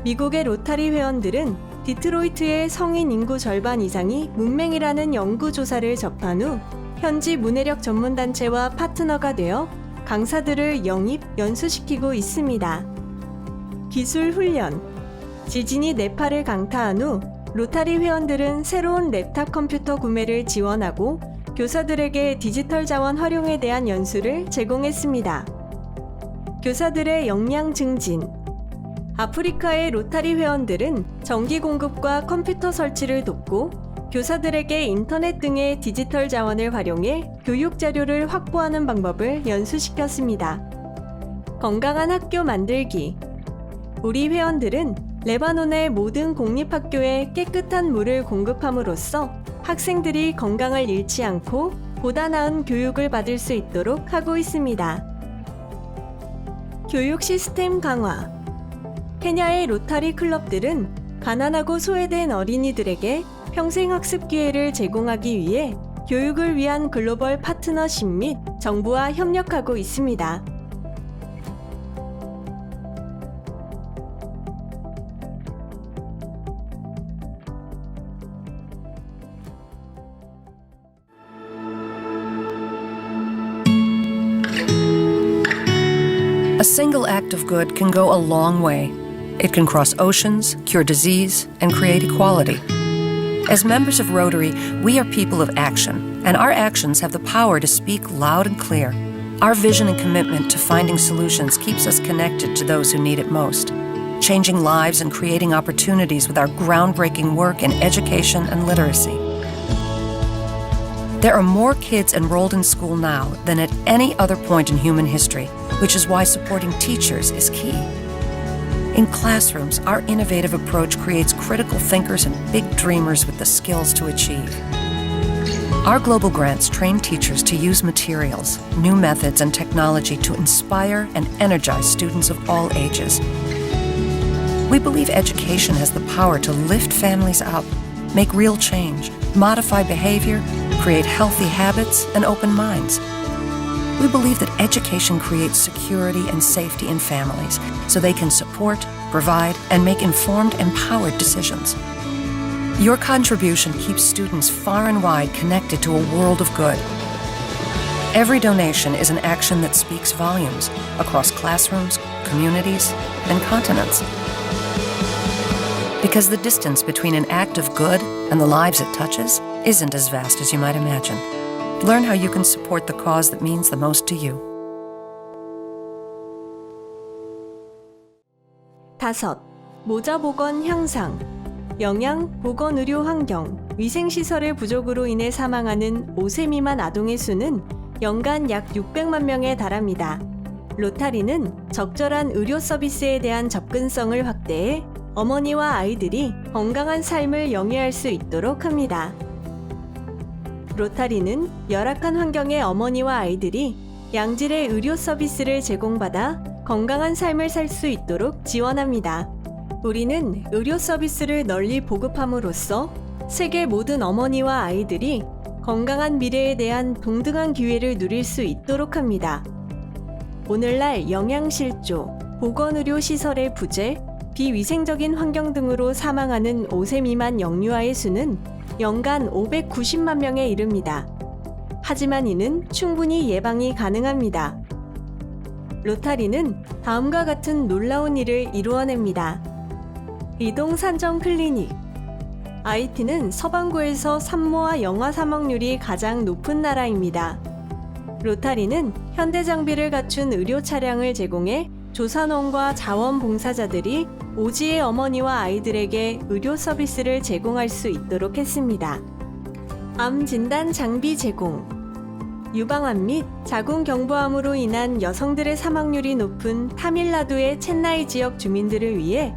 미국의 로타리 회원들은 디트로이트의 성인 인구 절반 이상이 문맹이라는 연구조사를 접한 후 현지 문해력 전문단체와 파트너가 되어 강사들을 영입, 연수시키고 있습니다. 기술 훈련. 지진이 네팔을 강타한 후 로타리 회원들은 새로운 랩탑 컴퓨터 구매를 지원하고 교사들에게 디지털 자원 활용에 대한 연수를 제공했습니다. 교사들의 역량 증진. 아프리카의 로타리 회원들은 전기 공급과 컴퓨터 설치를 돕고 교사들에게 인터넷 등의 디지털 자원을 활용해 교육 자료를 확보하는 방법을 연수시켰습니다. 건강한 학교 만들기. 우리 회원들은 레바논의 모든 공립학교에 깨끗한 물을 공급함으로써 학생들이 건강을 잃지 않고 보다 나은 교육을 받을 수 있도록 하고 있습니다. 교육 시스템 강화. 케냐의 로타리 클럽들은 가난하고 소외된 어린이들에게 평생 학습 기회를 제공하기 위해 교육을 위한 글로벌 파트너십 및 정부와 협력하고 있습니다. A single act of good can go a long way. It can cross oceans, cure disease, and create equality. As members of Rotary, we are people of action, and our actions have the power to speak loud and clear. Our vision and commitment to finding solutions keeps us connected to those who need it most, changing lives and creating opportunities with our groundbreaking work in education and literacy. There are more kids enrolled in school now than at any other point in human history, which is why supporting teachers is key. In classrooms, our innovative approach creates critical thinkers and big dreamers with the skills to achieve. Our global grants train teachers to use materials, new methods, and technology to inspire and energize students of all ages. We believe education has the power to lift families up, make real change, modify behavior, create healthy habits, and open minds. We believe that education creates security and safety in families so they can support, provide, and make informed, empowered decisions. Your contribution keeps students far and wide connected to a world of good. Every donation is an action that speaks volumes across classrooms, communities, and continents. Because the distance between an act of good and the lives it touches isn't as vast as you might imagine. Learn how you can support the cause that means the most to you. 5. 모자 보건 향상. 영양, 보건 의료 환경, 위생시설의 부족으로 인해 사망하는 5세 미만 아동의 수는 연간 약 600만 명에 달합니다. 로타리는 적절한 의료 서비스에 대한 접근성을 확대해 어머니와 아이들이 건강한 삶을 영위할 수 있도록 합니다. 로타리는 열악한 환경의 어머니와 아이들이 양질의 의료 서비스를 제공받아 건강한 삶을 살 수 있도록 지원합니다. 우리는 의료 서비스를 널리 보급함으로써 세계 모든 어머니와 아이들이 건강한 미래에 대한 동등한 기회를 누릴 수 있도록 합니다. 오늘날 영양실조, 보건의료 시설의 부재, 비위생적인 환경 등으로 사망하는 5세 미만 영유아의 수는 연간 590만 명에 이릅니다. 하지만 이는 충분히 예방이 가능합니다. 로타리는 다음과 같은 놀라운 일을 이루어냅니다. 이동 산정 클리닉. IT는 서방구에서 산모와 영아 사망률이 가장 높은 나라입니다. 로타리는 현대 장비를 갖춘 의료 차량을 제공해 조산원과 자원봉사자들이 오지의 어머니와 아이들에게 의료 서비스를 제공할 수 있도록 했습니다. 암 진단 장비 제공. 유방암 및 자궁경부암으로 인한 여성들의 사망률이 높은 타밀나두의 첸나이 지역 주민들을 위해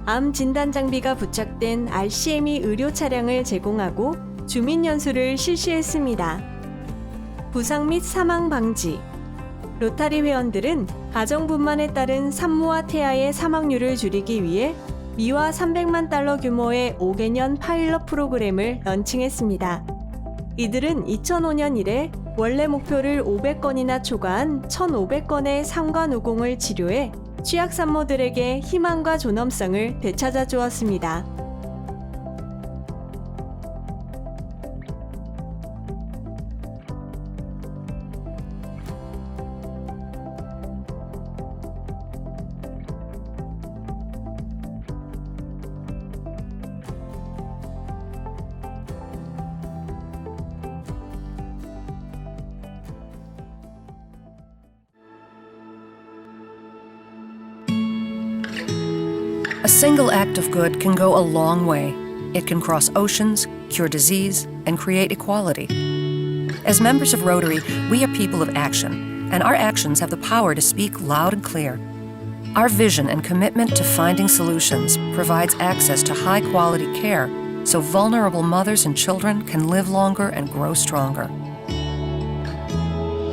암 진단 장비가 부착된 RCME 의료 차량을 제공하고 주민 연수를 실시했습니다. 부상 및 사망 방지. 로타리 회원들은 가정분만에 따른 산모와 태아의 사망률을 줄이기 위해 미화 300만 달러 규모의 5개년 파일럿 프로그램을 런칭했습니다. 이들은 2005년 이래 원래 목표를 500건이나 초과한 1,500건의 상관우공을 치료해 취약 산모들에게 희망과 존엄성을 되찾아 주었습니다. A single act of good can go a long way. It can cross oceans, cure disease, and create equality. As members of Rotary, we are people of action, and our actions have the power to speak loud and clear. Our vision and commitment to finding solutions provides access to high-quality care so vulnerable mothers and children can live longer and grow stronger.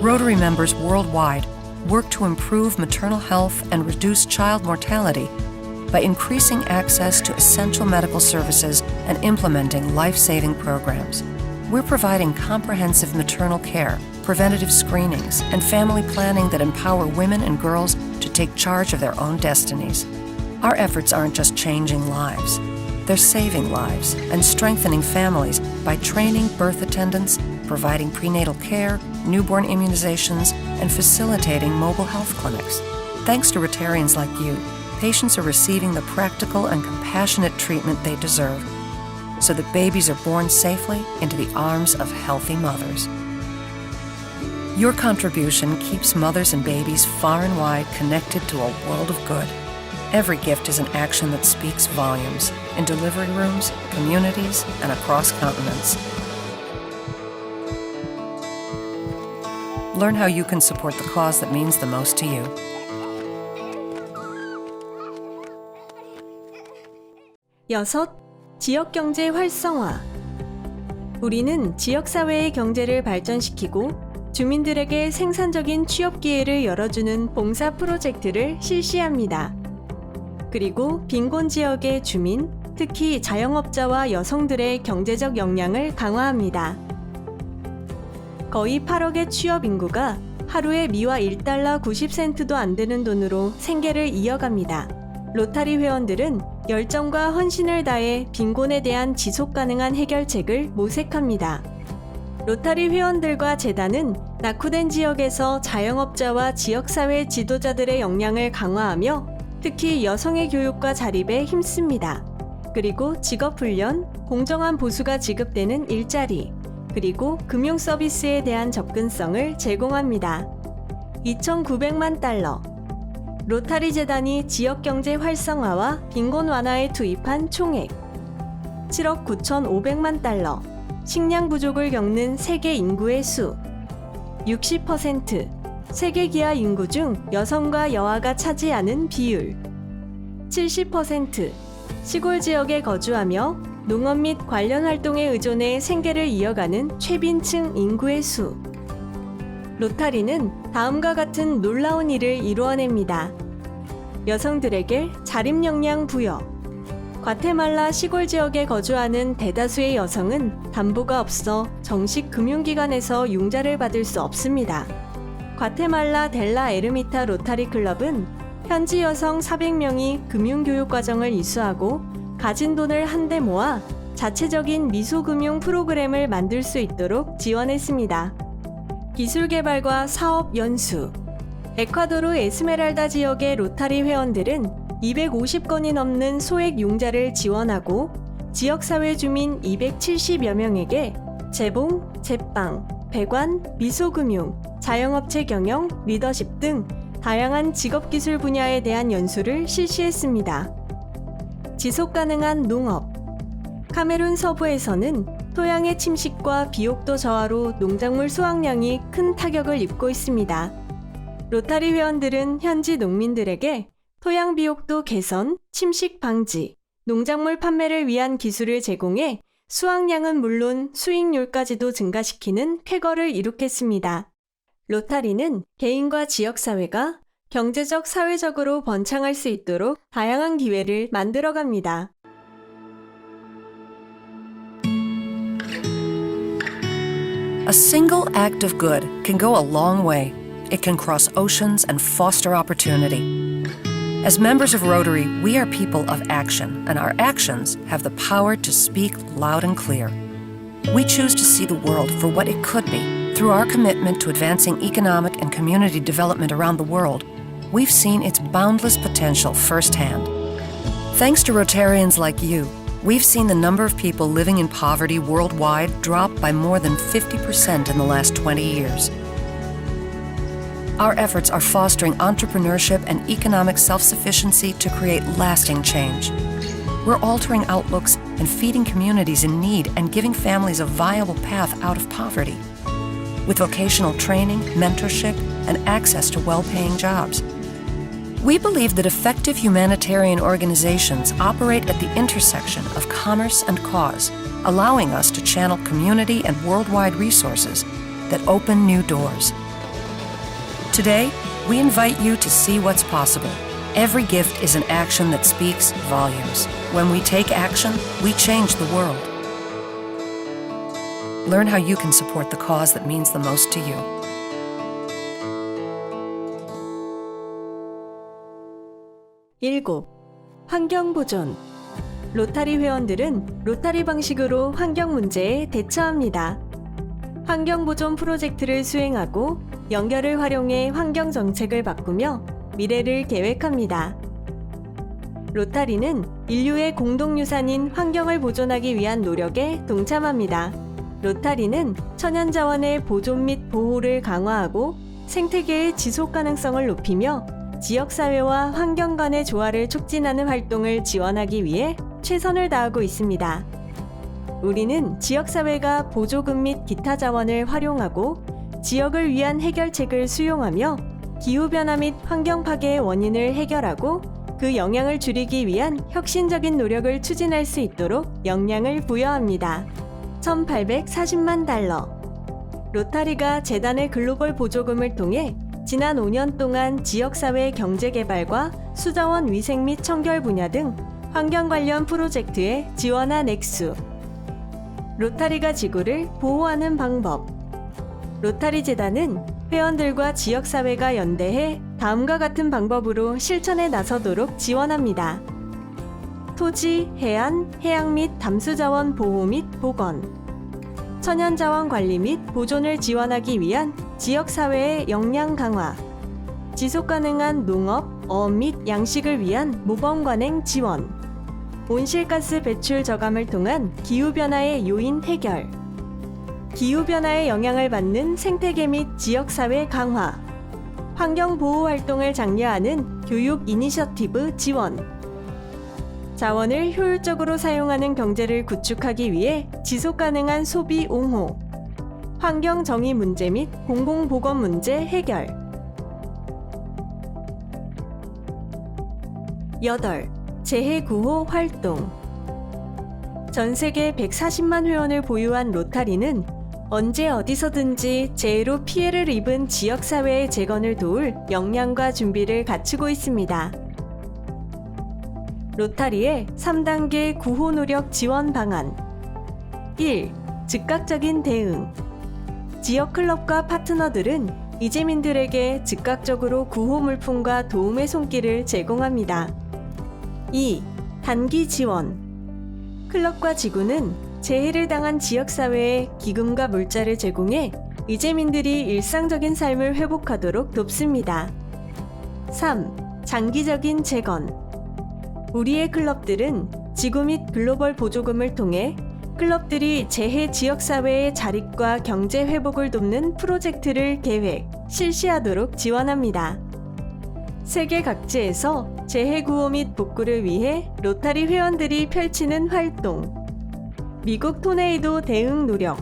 Rotary members worldwide work to improve maternal health and reduce child mortality by increasing access to essential medical services and implementing life-saving programs. We're providing comprehensive maternal care, preventative screenings, and family planning that empower women and girls to take charge of their own destinies. Our efforts aren't just changing lives. They're saving lives and strengthening families by training birth attendants, providing prenatal care, newborn immunizations, and facilitating mobile health clinics. Thanks to Rotarians like you, patients are receiving the practical and compassionate treatment they deserve so that babies are born safely into the arms of healthy mothers. Your contribution keeps mothers and babies far and wide connected to a world of good. Every gift is an action that speaks volumes in delivery rooms, communities, and across continents. Learn how you can support the cause that means the most to you. 6. 지역경제 활성화. 우리는 지역사회의 경제를 발전시키고 주민들에게 생산적인 취업 기회를 열어주는 봉사 프로젝트를 실시합니다. 그리고 빈곤 지역의 주민, 특히 자영업자와 여성들의 경제적 역량을 강화합니다. 거의 8억의 취업 인구가 하루에 미화 1달러 90센트도 안 되는 돈으로 생계를 이어갑니다. 로타리 회원들은 열정과 헌신을 다해 빈곤에 대한 지속 가능한 해결책을 모색합니다. 로타리 회원들과 재단은 낙후된 지역에서 자영업자와 지역사회 지도자들의 역량을 강화하며 특히 여성의 교육과 자립에 힘씁니다. 그리고 직업훈련, 공정한 보수가 지급되는 일자리, 그리고 금융 서비스에 대한 접근성을 제공합니다. 2,900만 달러. 로타리 재단이 지역경제 활성화와 빈곤 완화에 투입한 총액. 7억 9,500만 달러. 식량 부족을 겪는 세계 인구의 수. 60%. 세계 기하 인구 중 여성과 여아가 차지하는 비율. 70%. 시골 지역에 거주하며 농업 및 관련 활동에 의존해 생계를 이어가는 최빈층 인구의 수. 로타리는 다음과 같은 놀라운 일을 이루어냅니다. 여성들에게 자립 역량 부여. 과테말라 시골 지역에 거주하는 대다수의 여성은 담보가 없어 정식 금융기관에서 융자를 받을 수 없습니다. 과테말라 델라 에르미타 로타리 클럽은 현지 여성 400명이 금융교육과정을 이수하고 가진 돈을 한데 모아 자체적인 미소금융 프로그램을 만들 수 있도록 지원했습니다. 기술개발과 사업 연수. 에콰도르 에스메랄다 지역의 로타리 회원들은 250건이 넘는 소액 융자를 지원하고 지역사회 주민 270여 명에게 재봉, 제빵, 배관, 미소금융, 자영업체 경영, 리더십 등 다양한 직업기술 분야에 대한 연수를 실시했습니다. 지속가능한 농업. 카메룬 서부에서는 토양의 침식과 비옥도 저하로 농작물 수확량이 큰 타격을 입고 있습니다. 로타리 회원들은 현지 농민들에게 토양 비옥도 개선, 침식 방지, 농작물 판매를 위한 기술을 제공해 수확량은 물론 수익률까지도 증가시키는 쾌거를 이룩했습니다. 로타리는 개인과 지역사회가 경제적, 사회적으로 번창할 수 있도록 다양한 기회를 만들어갑니다. A single act of good can go a long way. It can cross oceans and foster opportunity. As members of Rotary, we are people of action, and our actions have the power to speak loud and clear. We choose to see the world for what it could be. Through our commitment to advancing economic and community development around the world, we've seen its boundless potential firsthand. Thanks to Rotarians like you, we've seen the number of people living in poverty worldwide drop by more than 50% in the last 20 years. Our efforts are fostering entrepreneurship and economic self-sufficiency to create lasting change. We're altering outlooks and feeding communities in need and giving families a viable path out of poverty. With vocational training, mentorship, and access to well-paying jobs. We believe that effective humanitarian organizations operate at the intersection of commerce and cause, allowing us to channel community and worldwide resources that open new doors. Today, we invite you to see what's possible. Every gift is an action that speaks volumes. When we take action, we change the world. Learn how you can support the cause that means the most to you. 일곱, 환경보존. 로타리 회원들은 로타리 방식으로 환경 문제에 대처합니다. 환경보존 프로젝트를 수행하고 연결을 활용해 환경 정책을 바꾸며 미래를 계획합니다. 로타리는 인류의 공동유산인 환경을 보존하기 위한 노력에 동참합니다. 로타리는 천연자원의 보존 및 보호를 강화하고 생태계의 지속 가능성을 높이며 지역사회와 환경 간의 조화를 촉진하는 활동을 지원하기 위해 최선을 다하고 있습니다. 우리는 지역사회가 보조금 및 기타 자원을 활용하고 지역을 위한 해결책을 수용하며 기후변화 및 환경 파괴의 원인을 해결하고 그 영향을 줄이기 위한 혁신적인 노력을 추진할 수 있도록 역량을 부여합니다. 1,840만 달러. 로타리가 재단의 글로벌 보조금을 통해 지난 5년 동안 지역사회 경제개발과 수자원 위생 및 청결 분야 등 환경 관련 프로젝트에 지원한 액수. 로타리가 지구를 보호하는 방법. 로타리 재단은 회원들과 지역사회가 연대해 다음과 같은 방법으로 실천에 나서도록 지원합니다. 토지, 해안, 해양 및 담수자원 보호 및 복원, 천연자원 관리 및 보존을 지원하기 위한 지역사회의 역량 강화, 지속가능한 농업, 어업 및 양식을 위한 모범관행 지원, 온실가스 배출 저감을 통한 기후변화의 요인 해결, 기후변화의 영향을 받는 생태계 및 지역사회 강화, 환경보호 활동을 장려하는 교육 이니셔티브 지원, 자원을 효율적으로 사용하는 경제를 구축하기 위해 지속가능한 소비 옹호, 환경 정의 문제 및 공공보건 문제 해결. 8. 재해 구호 활동. 전 세계 140만 회원을 보유한 로타리는 언제 어디서든지 재해로 피해를 입은 지역사회의 재건을 도울 역량과 준비를 갖추고 있습니다. 로타리의 3단계 구호 노력 지원 방안. 1. 즉각적인 대응. 지역 클럽과 파트너들은 이재민들에게 즉각적으로 구호 물품과 도움의 손길을 제공합니다. 2. 단기 지원. 클럽과 지구는 재해를 당한 지역사회에 기금과 물자를 제공해 이재민들이 일상적인 삶을 회복하도록 돕습니다. 3. 장기적인 재건. 우리의 클럽들은 지구 및 글로벌 보조금을 통해 클럽들이 재해 지역사회의 자립과 경제 회복을 돕는 프로젝트를 계획, 실시하도록 지원합니다. 세계 각지에서 재해 구호 및 복구를 위해 로타리 회원들이 펼치는 활동. 미국 토네이도 대응 노력.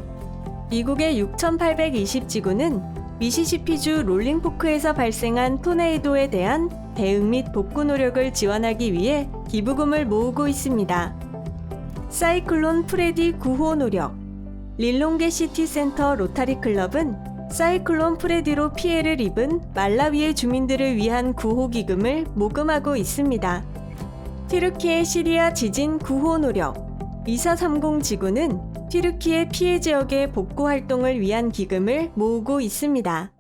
미국의 6,820지구는 미시시피주 롤링포크에서 발생한 토네이도에 대한 대응 및 복구 노력을 지원하기 위해 기부금을 모으고 있습니다. 사이클론 프레디 구호 노력. 릴롱게 시티 센터 로타리 클럽은 사이클론 프레디로 피해를 입은 말라위의 주민들을 위한 구호 기금을 모금하고 있습니다. 튀르키예 시리아 지진 구호 노력. 2430 지구는 튀르키예 피해 지역의 복구 활동을 위한 기금을 모으고 있습니다.